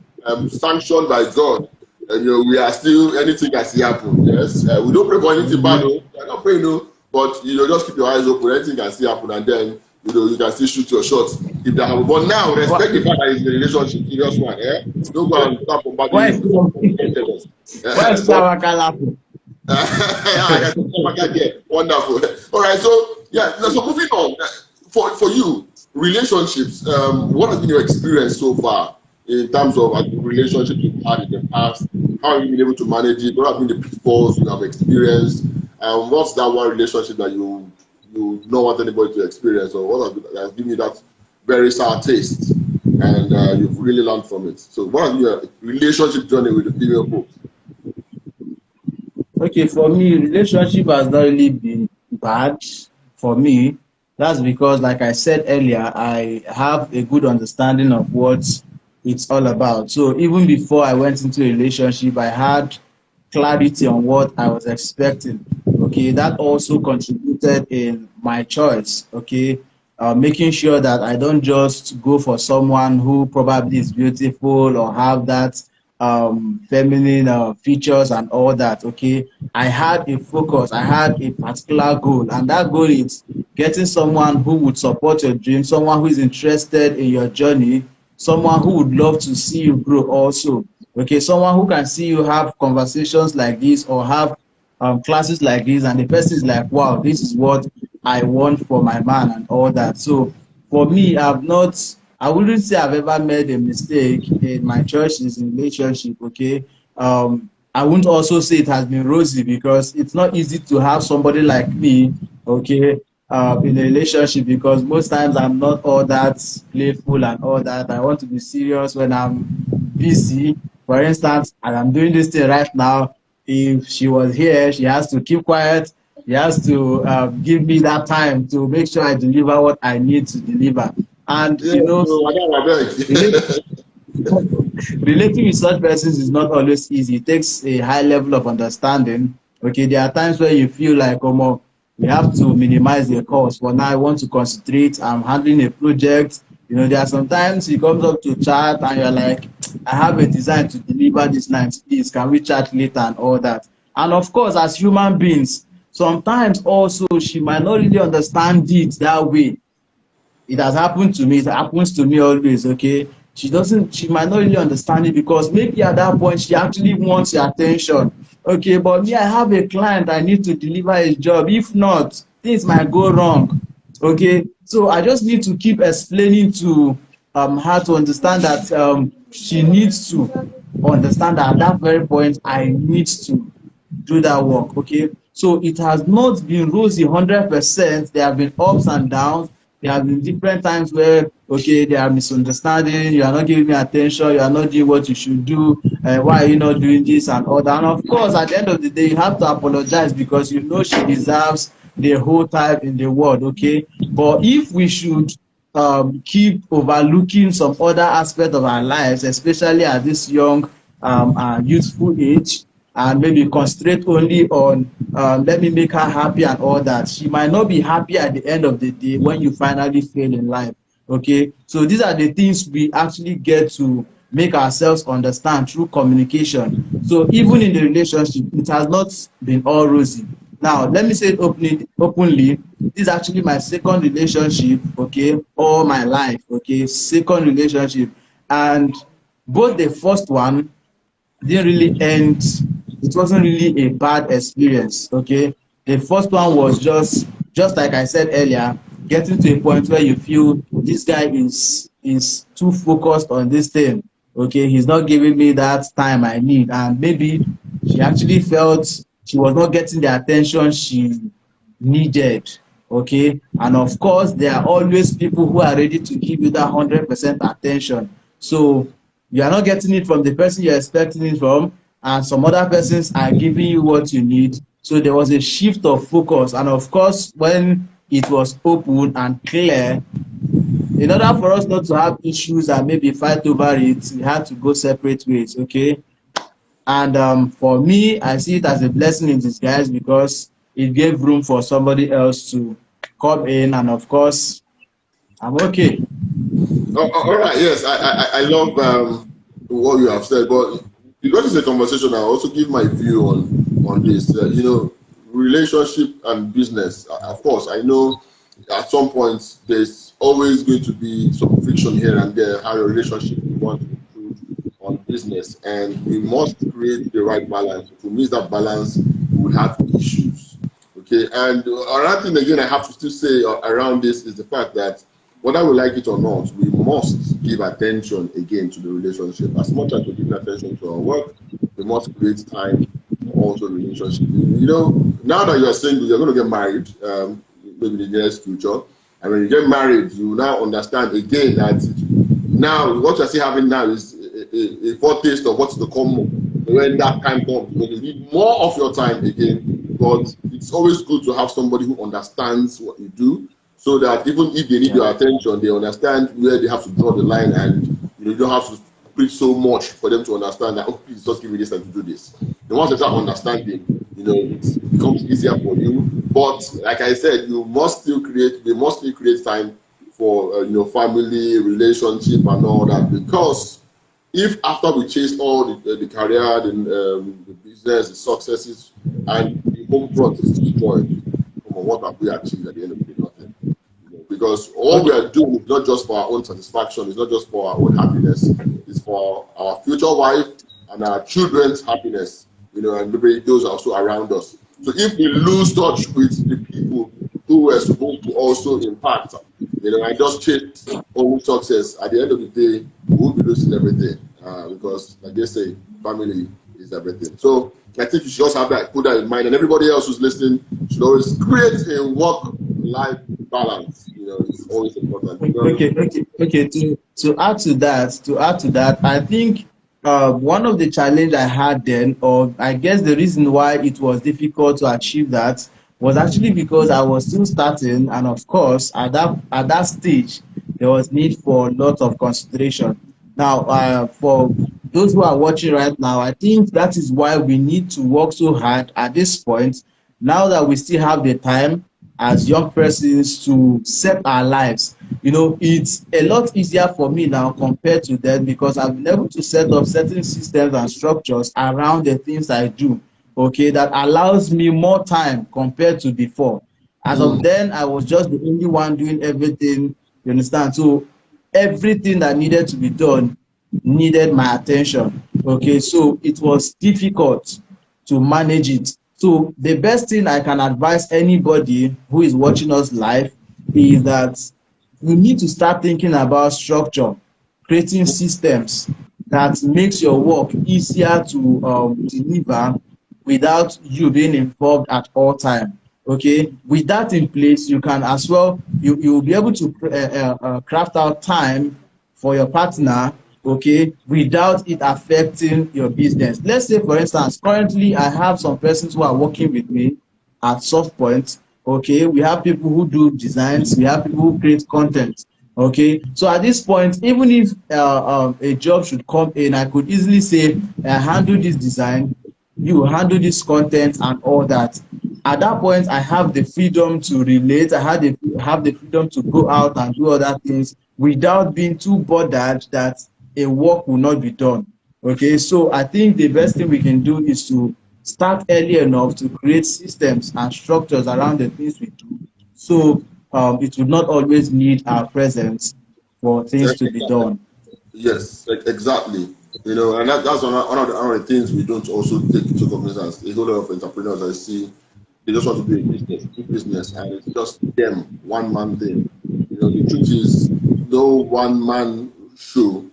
A: sanctioned by God. And you know, we are still, anything can still happen. Yes, we don't pray for anything bad. No, we are not praying. No, but you know, just keep your eyes open. Anything can still happen, and then you know you can still shoot your shots if that happens. But now, respect the fact that it's a relationship, serious one. Eh? Don't go and start bombarding. Wonderful. All right, so yeah, so moving on. For you, relationships. What has been your experience so far in terms of relationships you've had in the past? How have you been able to manage it? What have been the pitfalls you have experienced? And what's that one relationship that you don't want anybody to experience, or what has given you that very sour taste, and you've really learned from it? So, what has been your relationship journey with the female folks?
B: Okay, for me, relationship has not really been bad for me. That's because, like I said earlier, I have a good understanding of what it's all about. So even before I went into a relationship, I had clarity on what I was expecting. Okay, that also contributed in my choice. Okay, making sure that I don't just go for someone who probably is beautiful or have that feminine features and all that. Okay, I had a focus, I had a particular goal, and that goal is getting someone who would support your dream, someone who is interested in your journey, someone who would love to see you grow also. Okay, someone who can see you have conversations like this or have classes like this, and the person is like, wow, this is what I want for my man and all that. So for me, I wouldn't say I've ever made a mistake in my choices in relationship. Okay, I wouldn't also say it has been rosy, because it's not easy to have somebody like me, okay, in a relationship, because most times I'm not all that playful and all that. I want to be serious when I'm busy. For instance, and I'm doing this thing right now. If she was here, she has to keep quiet. She has to give me that time to make sure I deliver what I need to deliver. And you know, relating with such persons is not always easy. It takes a high level of understanding. Okay, there are times where you feel like, we have to minimize the cost. For now, I want to concentrate. I'm handling a project. You know, there are sometimes he comes up to chat and you're like, I have a design to deliver this night. Please, can we chat later and all that? And of course, as human beings, sometimes also she might not really understand it that way. It has happened to me. It happens to me always. Okay, she might not really understand it, because maybe at that point she actually wants your attention. Okay, but me, I have a client, I need to deliver a job. If not, things might go wrong. Okay, so I just need to keep explaining to her to understand that she needs to understand that at that very point I need to do that work. Okay, so it has not been rosy 100%. There have been ups and downs. There have been different times where, okay, there are misunderstanding, you are not giving me attention, you are not doing what you should do, why are you not doing this and all that. And of course, at the end of the day, you have to apologize, because you know she deserves the whole time in the world. Okay, but if we should keep overlooking some other aspect of our lives, especially at this young youthful age, and maybe concentrate only on let me make her happy and all that, she might not be happy at the end of the day when you finally fail in life. Okay, so these are the things we actually get to make ourselves understand through communication. So even in the relationship, it has not been all rosy. Now, let me say it openly, this is actually my second relationship, okay, all my life. Okay, second relationship, and both the first one didn't really end. It wasn't really a bad experience. Okay, the first one was just like I said earlier, getting to a point where you feel this guy is too focused on this thing. Okay, he's not giving me that time I need, and maybe she actually felt she was not getting the attention she needed. Okay, and of course there are always people who are ready to give you that 100% attention. So you are not getting it from the person you're expecting it from, and some other persons are giving you what you need. So there was a shift of focus, and of course when it was open and clear, in order for us not to have issues and maybe fight over it, we had to go separate ways. Okay, and for me, I see it as a blessing in disguise because it gave room for somebody else to come in, and of course I'm okay.
A: All right. Yes, I love what you have said, but because it's a conversation, I also give my view on this. Relationship and business. Of course, I know at some point there's always going to be some friction here and there. How a relationship we want to improve on business, and we must create the right balance. If we miss that balance, we will have issues. Okay, and another thing again I have to still say around this is the fact that whether we like it or not, we must give attention again to the relationship. As much as we give attention to our work, we must create time for also relationship. Now that you're single, you're going to get married, maybe in the near future. And when you get married, you now understand again that now what you're still having now is a foretaste of what's to come when that time comes. When you need more of your time again, but it's always good to have somebody who understands what you do, so that even if they need your attention, they understand where they have to draw the line, and you don't have to preach so much for them to understand that, oh, please just give me this time to do this. And once they start understanding, it becomes easier for you. But like I said, we must still create time for family, relationship, and all that. Because if after we chase all the career, the business, the successes, and the home front is destroyed, what have we achieved at the end of the day? Nothing. Because all we are doing is not just for our own satisfaction, it's not just for our own happiness, it's for our future wife and our children's happiness, and maybe those are also around us. So if we lose touch with the people who were supposed to also impact, and just chase only success, at the end of the day, we will be losing everything. Because, like they say, family is everything. So I think you should also have that, put that in mind, and everybody else who's listening should always create a work-life balance. It's always important.
B: Okay. To add to that, I think one of the challenge I had then, or I guess the reason why it was difficult to achieve that, was actually because I was still starting, and of course at that stage there was need for a lot of consideration. Now, for those who are watching right now, I think that is why we need to work so hard at this point. Now that we still have the time as young persons to set our lives, it's a lot easier for me now compared to then, because I've been able to set up certain systems and structures around the things I do. Okay, that allows me more time compared to before. As of then, I was just the only one doing everything. You understand? So everything that needed to be done needed my attention. Okay, so it was difficult to manage it. So the best thing I can advise anybody who is watching us live is that you need to start thinking about structure, creating systems that makes your work easier to deliver without you being involved at all time. Okay, with that in place, you can as well, you will be able to craft out time for your partner, okay, without it affecting your business. Let's say, for instance, currently I have some persons who are working with me at SoftPoint. Okay, we have people who do designs, we have people who create content. Okay, so at this point, even if a job should come in, I could easily say, handle this design, you handle this content and all that. At that point, I have the freedom to relate. I have the freedom to go out and do other things without being too bothered that a work will not be done. Okay, so I think the best thing we can do is to start early enough to create systems and structures around the things we do, so it would not always need our presence for things to be done.
A: Yes, exactly. And that's one of the things we don't also take into cognizance. A whole lot of entrepreneurs I see, they just want to do do business, and it's just them, one man thing. The truth is, no one man show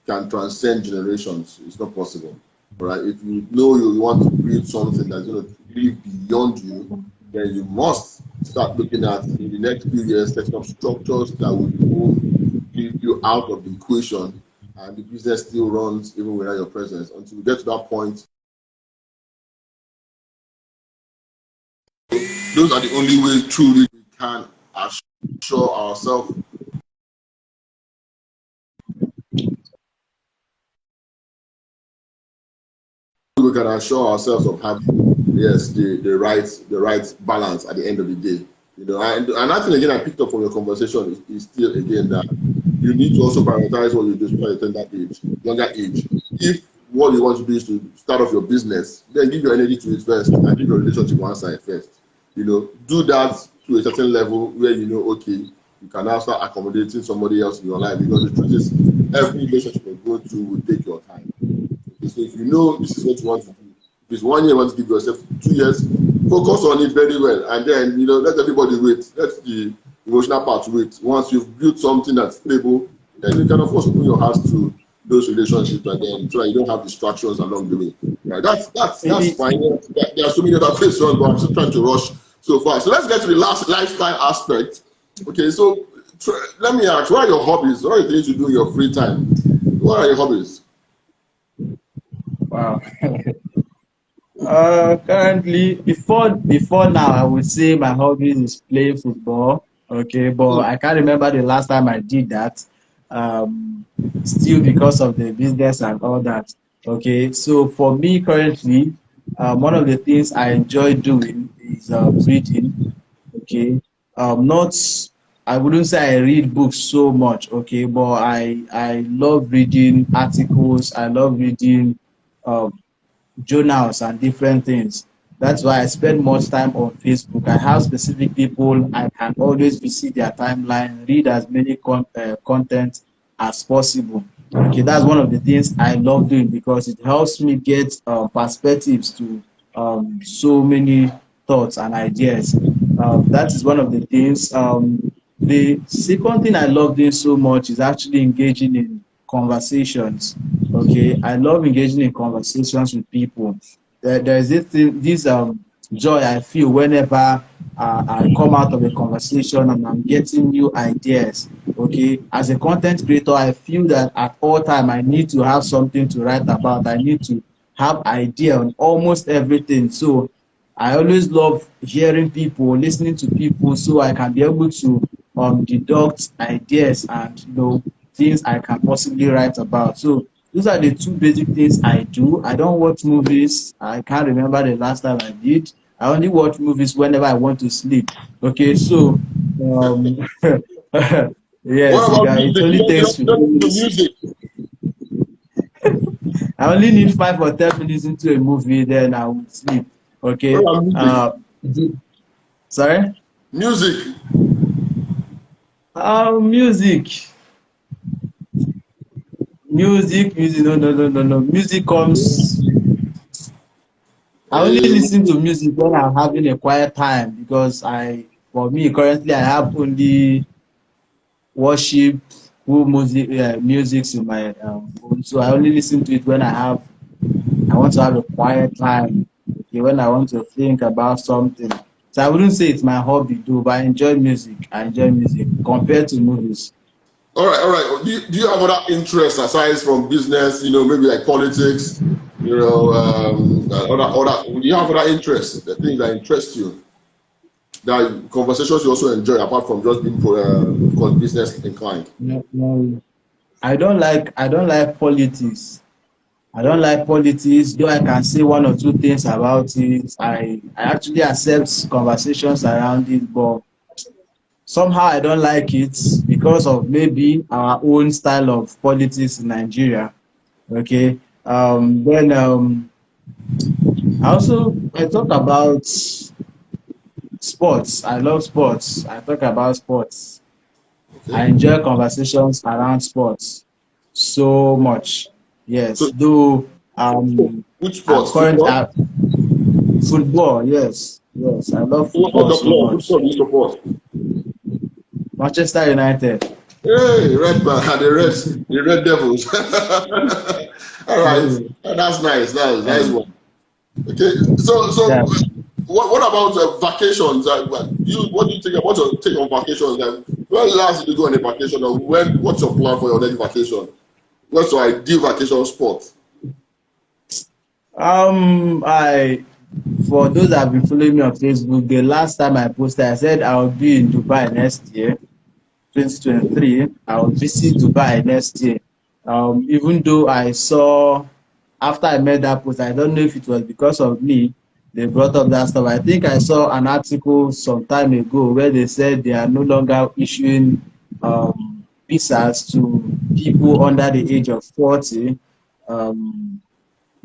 A: can transcend generations. It's not possible, right? If you know you want to build something that's going to live beyond you, then you must start looking at in the next few years setting up structures that will leave you out of the equation, and the business still runs even without your presence. Until we get to that point, those are the only ways truly we can assure ourselves. We can assure ourselves of having the right balance at the end of the day. You know, and another thing again I picked up from your conversation is still again that you need to also prioritize what you do at a younger age. If what you want to do is to start off your business, then give your energy to it first and give your relationship one side first. You know, do that to a certain level where you know, okay, you can now start accommodating somebody else in your life, because the truth is every relationship you go through will take your time. Okay, so if you know this is what you want to do, if it's 1 year you want to give yourself, 2 years, focus on it very well, and then let everybody wait. Let the emotional part wait. Once you've built something that's stable, then you can of course open your heart to those relationships, and then so that you don't have distractions along the way. Right? That's fine. There are so many other questions, but I'm still trying to rush so far. So let's get to the last lifestyle aspect. Okay, so let me ask, what are your hobbies? What are the things you do in your free time? What are your hobbies?
B: Wow. Currently, before now, I would say my hobby is playing football. Okay, but I can't remember the last time I did that. Um, Still because of the business and all that. Okay, so for me currently, one of the things I enjoy doing is reading. Okay, not I wouldn't say I read books so much. Okay, but I love reading articles. I love reading. Um, Journals and different things. That's why I spend much time on Facebook. I have specific people I can always visit their timeline, read as many content as possible. Okay, that's one of the things I love doing because it helps me get perspectives to so many thoughts and ideas. That is one of the things. The second thing I love doing so much is actually engaging in conversations. Okay, I love engaging in conversations with people. There is this joy I feel whenever I come out of a conversation and I'm getting new ideas. Okay, as a content creator, I feel that at all time I need to have something to write about. I need to have idea on almost everything. So I always love hearing people, listening to people, so I can be able to deduct ideas and things I can possibly write about. So those are the two basic things I do. I don't watch movies. I can't remember the last time I did. I only watch movies whenever I want to sleep. Okay, so yes,
A: What about
B: it
A: music?
B: only takes
A: You don't
B: 15
A: do
B: minutes.
A: music.
B: I only need 5 or 10 minutes into a movie, then I will sleep.
A: What
B: Okay.
A: about music?
B: Sorry.
A: Music.
B: Music. Music. No, no, no, no, no. Music comes. I only
A: Um,
B: listen to music when I'm having a quiet time because for me, currently, I have only worship, cool music in my phone. So I only listen to it when I want to have a quiet time. Okay, when I want to think about something. So I wouldn't say it's my hobby, though, but I enjoy music. I enjoy music compared to movies.
A: all right, all right. Do you have other interests aside from business? Maybe like politics. Do you have other interests? The things that interest you, that conversations you also enjoy apart from just being for business inclined.
B: No, no, I don't like politics. I don't like politics, though I can say one or two things about it. I actually accept conversations around it, but somehow I don't like it because of maybe our own style of politics in Nigeria. Okay. Then I talk about sports. I love sports. I talk about sports. I
A: Okay.
B: enjoy conversations around sports so much.
A: So,
B: Yes, though
A: which
B: I'm
A: sports?
B: current
A: Football.
B: football. Yes, yes, I love
A: What
B: football
A: the
B: so
A: club? Which
B: much.
A: club do you support?
B: Manchester United.
A: Hey, red man, the red devils. All right, that's nice. That's nice
B: Um,
A: one. Okay, so
B: yeah.
A: what about vacations? What do you think about your take on vacations? When last did you go on a vacation, or what's your plan for your next vacation? What's your ideal vacation spot?
B: I For those that have been following me on Facebook, the last time I posted, I said I will be in Dubai next year, 2023. I will visit Dubai next year. Even though I saw after I made that post, I don't know if it was because of me they brought up that stuff. I think I saw an article some time ago where they said they are no longer issuing visas to people under the age of 40. Um,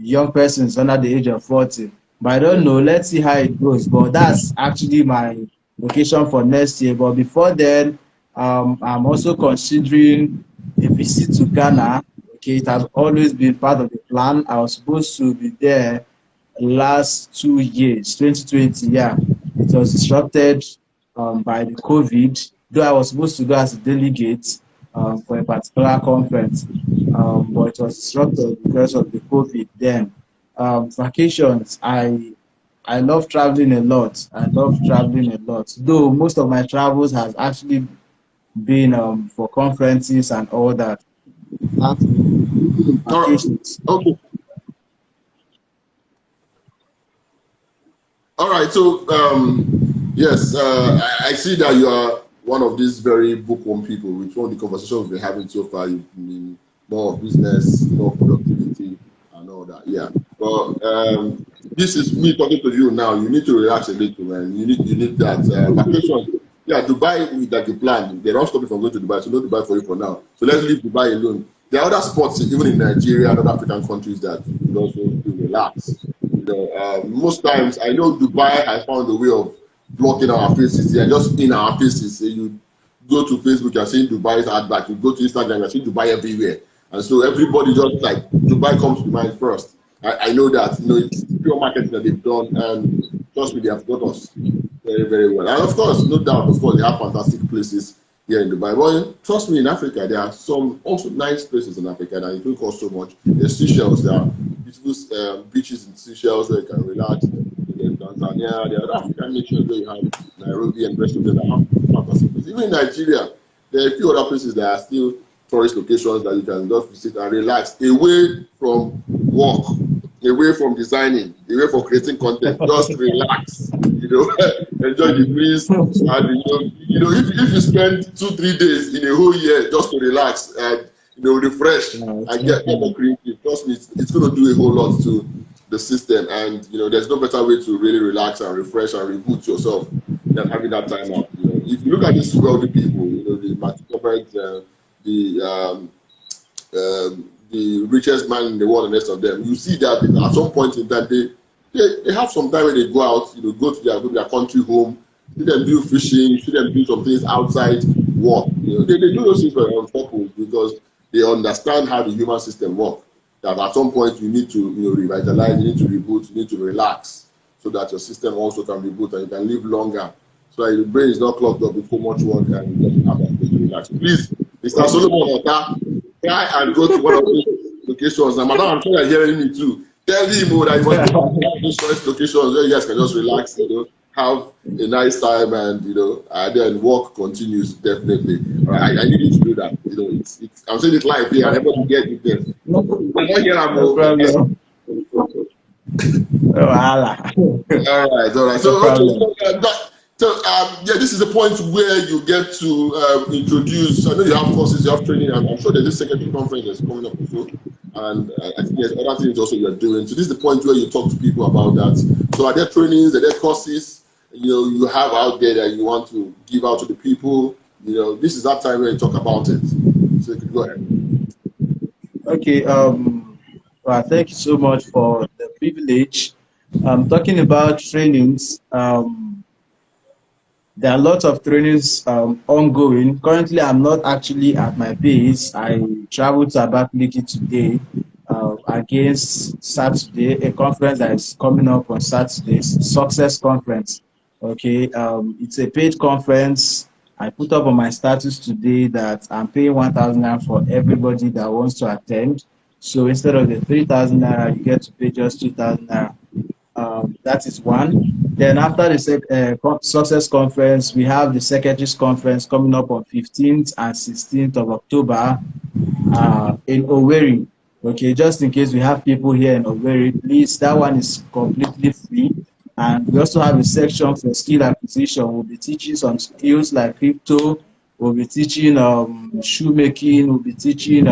B: Young persons under the age of 40. But I don't know. Let's see how it goes. But that's actually my location for next year. But before then, I'm also considering a visit to Ghana. Okay, it has always been part of the plan. I was supposed to be there last 2 years, 2020. Yeah, it was disrupted by the COVID. Though I was supposed to go as a delegate for a particular conference, but it was disrupted because of the COVID then. Vacations, I love traveling a lot. I love traveling a lot. Though most of my travels has actually been for conferences and all that. That's
A: All right.
B: vacations.
A: Okay. All right. So yes, I see that you are one of these very bookworm people. With one of the conversations we've been having so far, you've been more of business, more productivity, and all that. Yeah. But this is me talking to you now. You need to relax a little, man. You need that vacation. Yeah, Dubai is like you planned. They don't stop you from going to Dubai, so no Dubai for you for now. So let's leave Dubai alone. There are other spots, even in Nigeria and other African countries, that you could also do relax. Most times I know Dubai has found a way of blocking our faces. They are just in our faces. So you go to Facebook, you're seeing Dubai's advert. You go to Instagram, you're seeing Dubai everywhere. And so everybody just like Dubai comes to mind first. I know that. It's pure marketing that they've done, and trust me, they have got us very, very well. And of course, no doubt, of course, they have fantastic places here in Dubai. But trust me, in Africa, there are some also nice places in Africa that it don't cost so much. There's Seychelles, there are beautiful beaches in Seychelles where you can relax. In Tanzania, there are other African nations where you have Nairobi and the rest of them that have fantastic places. Even in Nigeria, there are a few other places that are still tourist locations that you can just visit and relax away from work, away from designing, away from creating content. Just relax, enjoy the breeze. And if you spend 2-3 days in a whole year just to relax and refresh and get more creative, trust me, it's going to do a whole lot to the system. And there's no better way to really relax and refresh and reboot yourself than having that time out. If you look at these wealthy people, the Mark Zuckerberg, the richest man in the world, and the rest of them, you see that at some point in time they have some time when they go out, go to their country home, see them do fishing, see them do some things outside work. They do those things on purpose because they understand how the human system works. That at some point you need to revitalize, you need to reboot, you need to relax, so that your system also can reboot and you can live longer. So that your brain is not clogged up with so much work and you just have that space to relax. Please, Mr. Solomon Otah, try and go to one of those locations. And madam, I'm sure you're hearing me too. Tell him that you must go to those tourist locations where you guys can just relax, have a nice time, and then work continues definitely. All right, I need you to do that. I'm saying it live here, and everybody get it there. I'm not here,
B: No problem. Oh,
A: all right.
B: no
A: So
B: problem.
A: yeah, this is the point where you get to introduce. I know you have courses, you have training, and I'm sure there's this secondary conference that's coming up also, and I think there's other things also you're doing. So this is the point where you talk to people about that. So are there trainings, are there courses you have out there that you want to give out to the people? This is that time where you talk about it. So you can go ahead.
B: Okay. Well, thank you so much for the privilege. Talking about trainings, there are lots of trainings ongoing. Currently, I'm not actually at my base. I traveled to Abakaliki today against Saturday, a conference that is coming up on Saturday, Success Conference. Okay, it's a paid conference. I put up on my status today that I'm paying 1,000 naira for everybody that wants to attend. So instead of the 3,000 naira, you get to pay just 2,000 naira. That is one. Then after the success conference, we have the secretaries conference coming up on 15th and 16th of October in Owerri. Okay, just in case we have people here in Owerri, please, that one is completely free. And we also have a section for skill acquisition. We'll be teaching some skills like crypto. We'll be teaching shoemaking. We'll be teaching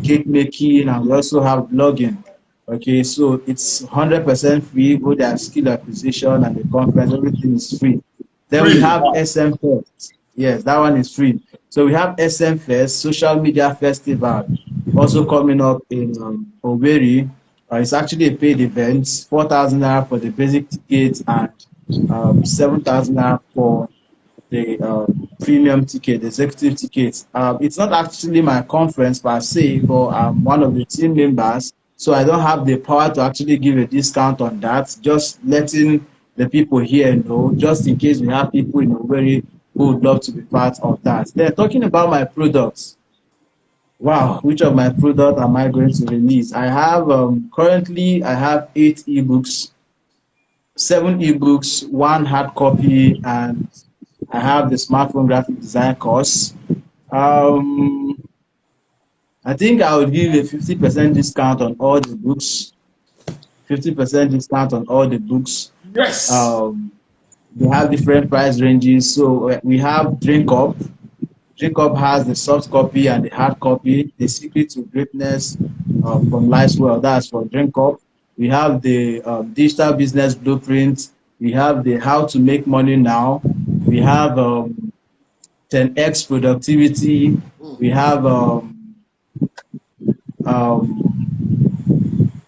B: cake making, and we also have blogging. Okay, so it's 100% free. Both the skill acquisition and the conference, everything is free. Then we
A: Free.
B: have SM Fest. Yes, that one is free. So we have SM Fest, Social Media Festival, also coming up in Owerri. It's actually a paid event, 4,000 naira for the basic ticket and 7,000 naira for the premium ticket, the executive ticket. It's not actually my conference per se, but I'm one of the team members, so I don't have the power to actually give a discount on that. Just letting the people here know, just in case we have people in Owerri who would love to be part of that. Then talking about my products. Wow, which of my products am I going to release? I have currently I have 8 ebooks, 7 ebooks, 1 hard copy, and I have the smartphone graphic design course. I think I would give a 50% discount on all the books. 50% discount on all the books.
A: Yes.
B: They have different price ranges. So we have Drink Up. Drink Up has the soft copy and the hard copy. The Secret to Greatness from Lifewell. That's for Drink Up. We have the Digital Business Blueprint. We have the How to Make Money Now. We have 10x Productivity. We have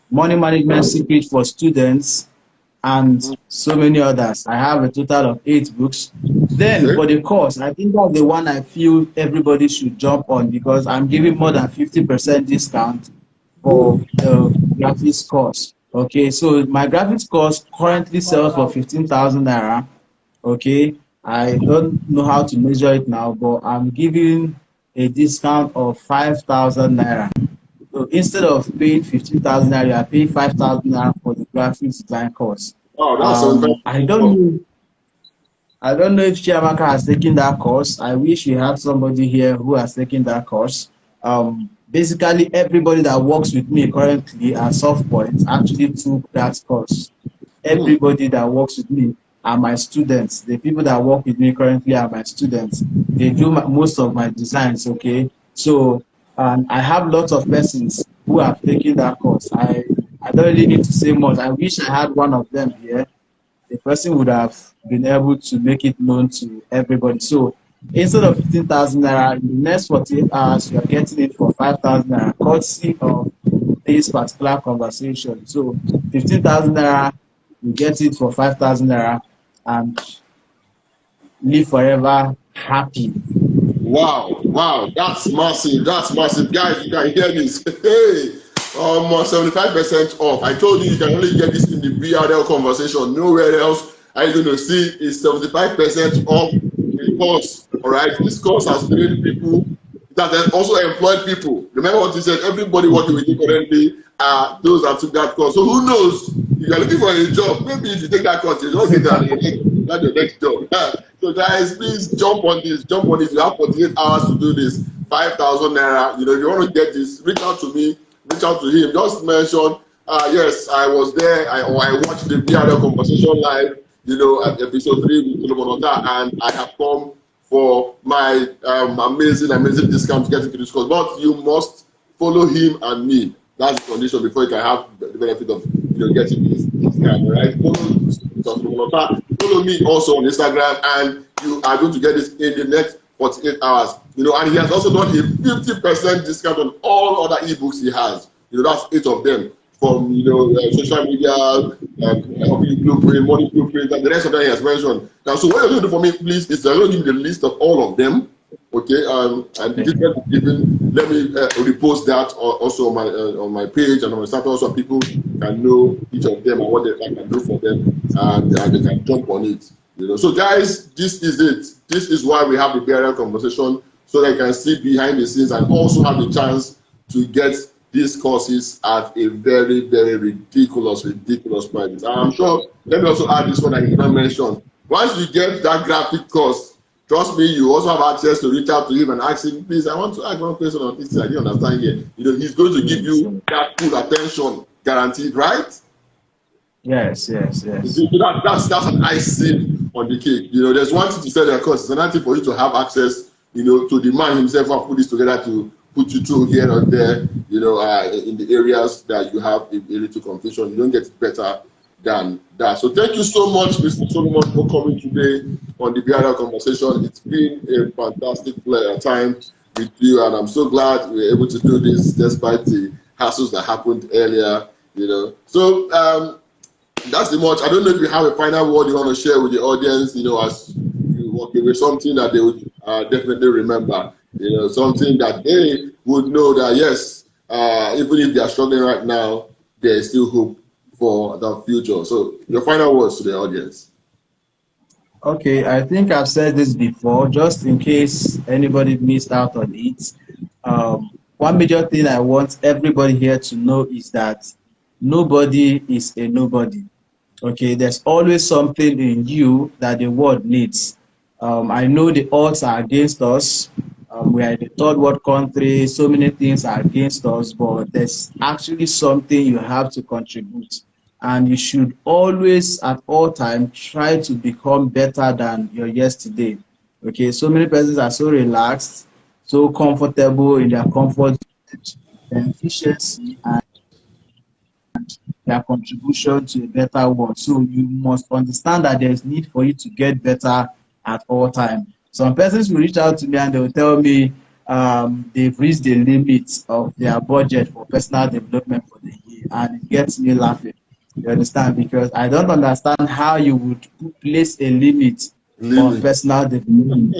B: Money Management Secret for Students, and so many others. I have a total of 8 books. Then for the course, I think that's the one I feel everybody should jump on, because I'm giving more than 50% discount for the graphics course. Okay, so my graphics course currently sells for 15,000 naira. Okay, I don't know how to measure it now, but I'm giving a discount of 5,000 naira. So instead of paying 15,000 naira, you are paying 5,000 naira for the graphics design course.
A: Wow, that's
B: I don't know if Chiamaka has taken that course. I wish we had somebody here who has taken that course. Basically, everybody that works with me currently at SoftPoint actually took that course. Everybody that works with me are my students. The people that work with me currently are my students. They do most of my designs, okay? So I have lots of persons who have taken that course. I don't really need to say much. I wish I had one of them here. The person would have been able to make it known to everybody. So instead of 15,000 naira, in the next 48 hours, you are getting it for 5,000 naira, courtesy of this particular conversation. So 15,000 naira, you get it for 5,000 naira, and live forever happy.
A: Wow, that's massive. Guys, you can hear this. Hey, almost 75% off. I told you can only get this in the BRL conversation. Nowhere else are you going to see is 75% off the course. All right, this course has trained people that has also employed people. Remember what you said, everybody working with you currently are those that took that course. So who knows, if you're looking for a job, maybe if you take that course, you don't get that, that's your next job. So guys, please jump on this. You have 48 hours to do this. 5,000 naira. If you want to get this, reach out to me, reach out to him. Just mention, yes, I was there, I watched the BRL conversation live, at episode 3 with Otah, and I have come for my amazing discount to get into this course. But you must follow him and me. That's the condition before you can have the benefit of getting this discount. Right? Follow me also on Instagram, and you are going to get this in the next 48 hours. And he has also done a 50% discount on all other ebooks he has. That's 8 of them. From social media, blueprint, money blueprint, and the rest of them he has mentioned. Now, so what you're going to do for me, please, is I'm going to give you the list of all of them. Okay, and even let me repost that also on my page and on my status, so people can know each of them and what I can do for them, and they can jump on it. So guys, this is it. this is why we have the BRL conversation, so they can see behind the scenes and also have the chance to get these courses at a very, very ridiculous prices. And I'm sure, let me also add this one I did not mention. Once you get that graphic course, trust me, you also have access to reach out to him and ask him, please, I want to ask one question on this. I didn't understand here. You know, he's going to give you that full attention, guaranteed, right?
B: Yes.
A: So that's an icing on the cake. You know, there's one thing to sell their course. It's another thing for you to have access, you know, to the man himself who put this together to put you through here and there, you know, in the areas that you have a little confusion. You don't get better than that. So thank you so much, Mr. Solomon, for coming today on the BRL conversation. It's been a fantastic time with you, and I'm so glad we were able to do this despite the hassles that happened earlier, you know. So that's the much. I don't know if you have a final word you want to share with the audience, you know, as you walk away, something that they would definitely remember, you know, something that they would know that, yes, even if they are struggling right now, there is still hope for the future. So your final words to the audience.
B: Okay, I think I've said this before, just in case anybody missed out on it. One major thing I want everybody here to know is that nobody is a nobody. Okay, there's always something in you that the world needs. I know the odds are against us. We are in the third world country, so many things are against us, but there's actually something you have to contribute. And you should always, at all times, try to become better than your yesterday. Okay, so many persons are so relaxed, so comfortable in their comfort, their efficiency, and their contribution to a better world. So you must understand that there is need for you to get better at all times. Some persons will reach out to me and they will tell me they've reached the limit of their budget for personal development for the year, and it gets me laughing. You understand? Because I don't understand how you would place a limit on personal development.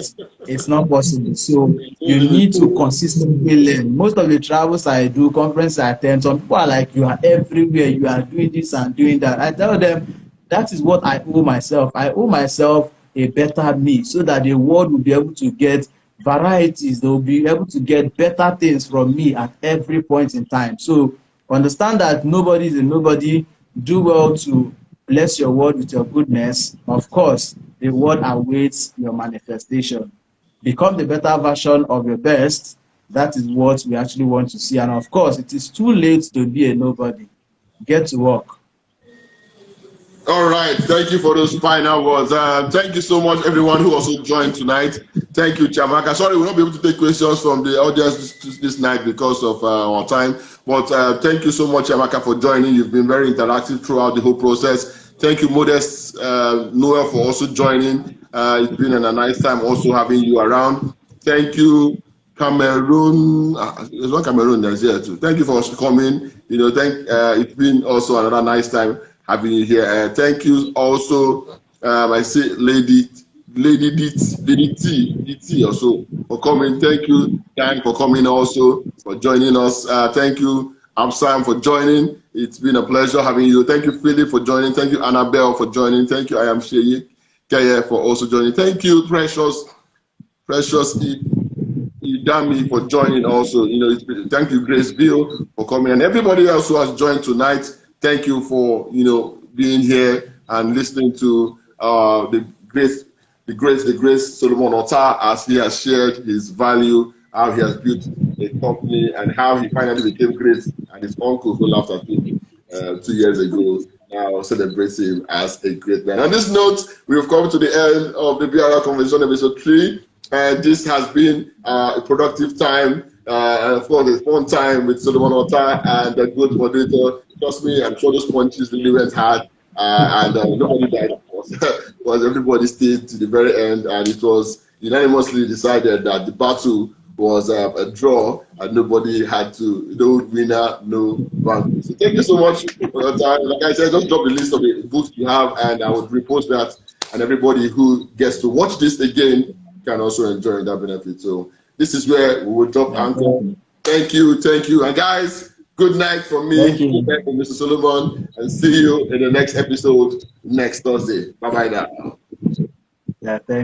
B: It's not possible. So you need to consistently learn. Most of the travels I do, conferences I attend, some people are like, you are everywhere, you are doing this and doing that. I tell them that is what I owe myself. I owe myself a better me, so that the world will be able to get varieties. They will be able to get better things from me at every point in time. So understand that nobody is a nobody. Do well to bless your world with your goodness. Of course, the world awaits your manifestation. Become the better version of your best. That is what we actually want to see. And of course, it is too late to be a nobody. Get to work.
A: All right, thank you for those final words. Thank you so much, everyone who also joined tonight. Thank you, Chiamaka. Sorry, we'll not be able to take questions from the audience this night because of our time. But thank you so much, Chiamaka, for joining. You've been very interactive throughout the whole process. Thank you, Modest Noel, for also joining. It's been a nice time also having you around. Thank you, Cameroon. There's one Cameroon that's here too. Thank you for coming. You know, it's been also another nice time having you here. Thank you also, I see Lady DT also for coming. Thank you, Dan, for coming also, for joining us. Thank you, Absam, for joining. It's been a pleasure having you. Thank you, Philip, for joining. Thank you, Annabelle, for joining. Thank you, I am Sheyi Keye, for also joining. Thank you, Precious Idami, for joining also. You know, thank you, Grace Bill, for coming, and everybody else who has joined tonight. Thank you for, you know, being here and listening to the great Solomon Otah, as he has shared his value, how he has built a company, and how he finally became great. And his uncle, who laughed at him 2 years ago, now celebrates him as a great man. On this note, we have come to the end of the BRL Conversation episode 3. This has been a productive time, and of course, a fun time with Solomon Otah and the good moderator. Trust me, I'm sure those punches really went hard, and nobody died, of course, because everybody stayed to the very end, and it was unanimously decided that the battle was a draw, and nobody had to, no winner, no vanquish. So thank you so much for your time. Like I said, just drop the list of the books you have, and I would repost that, and everybody who gets to watch this again can also enjoy that benefit. So this is where we will drop anchor. Thank you, and guys, good night from me, good night from Mr. Solomon, and see you in the next episode next Thursday. Bye-bye now.
B: Yeah, thank you.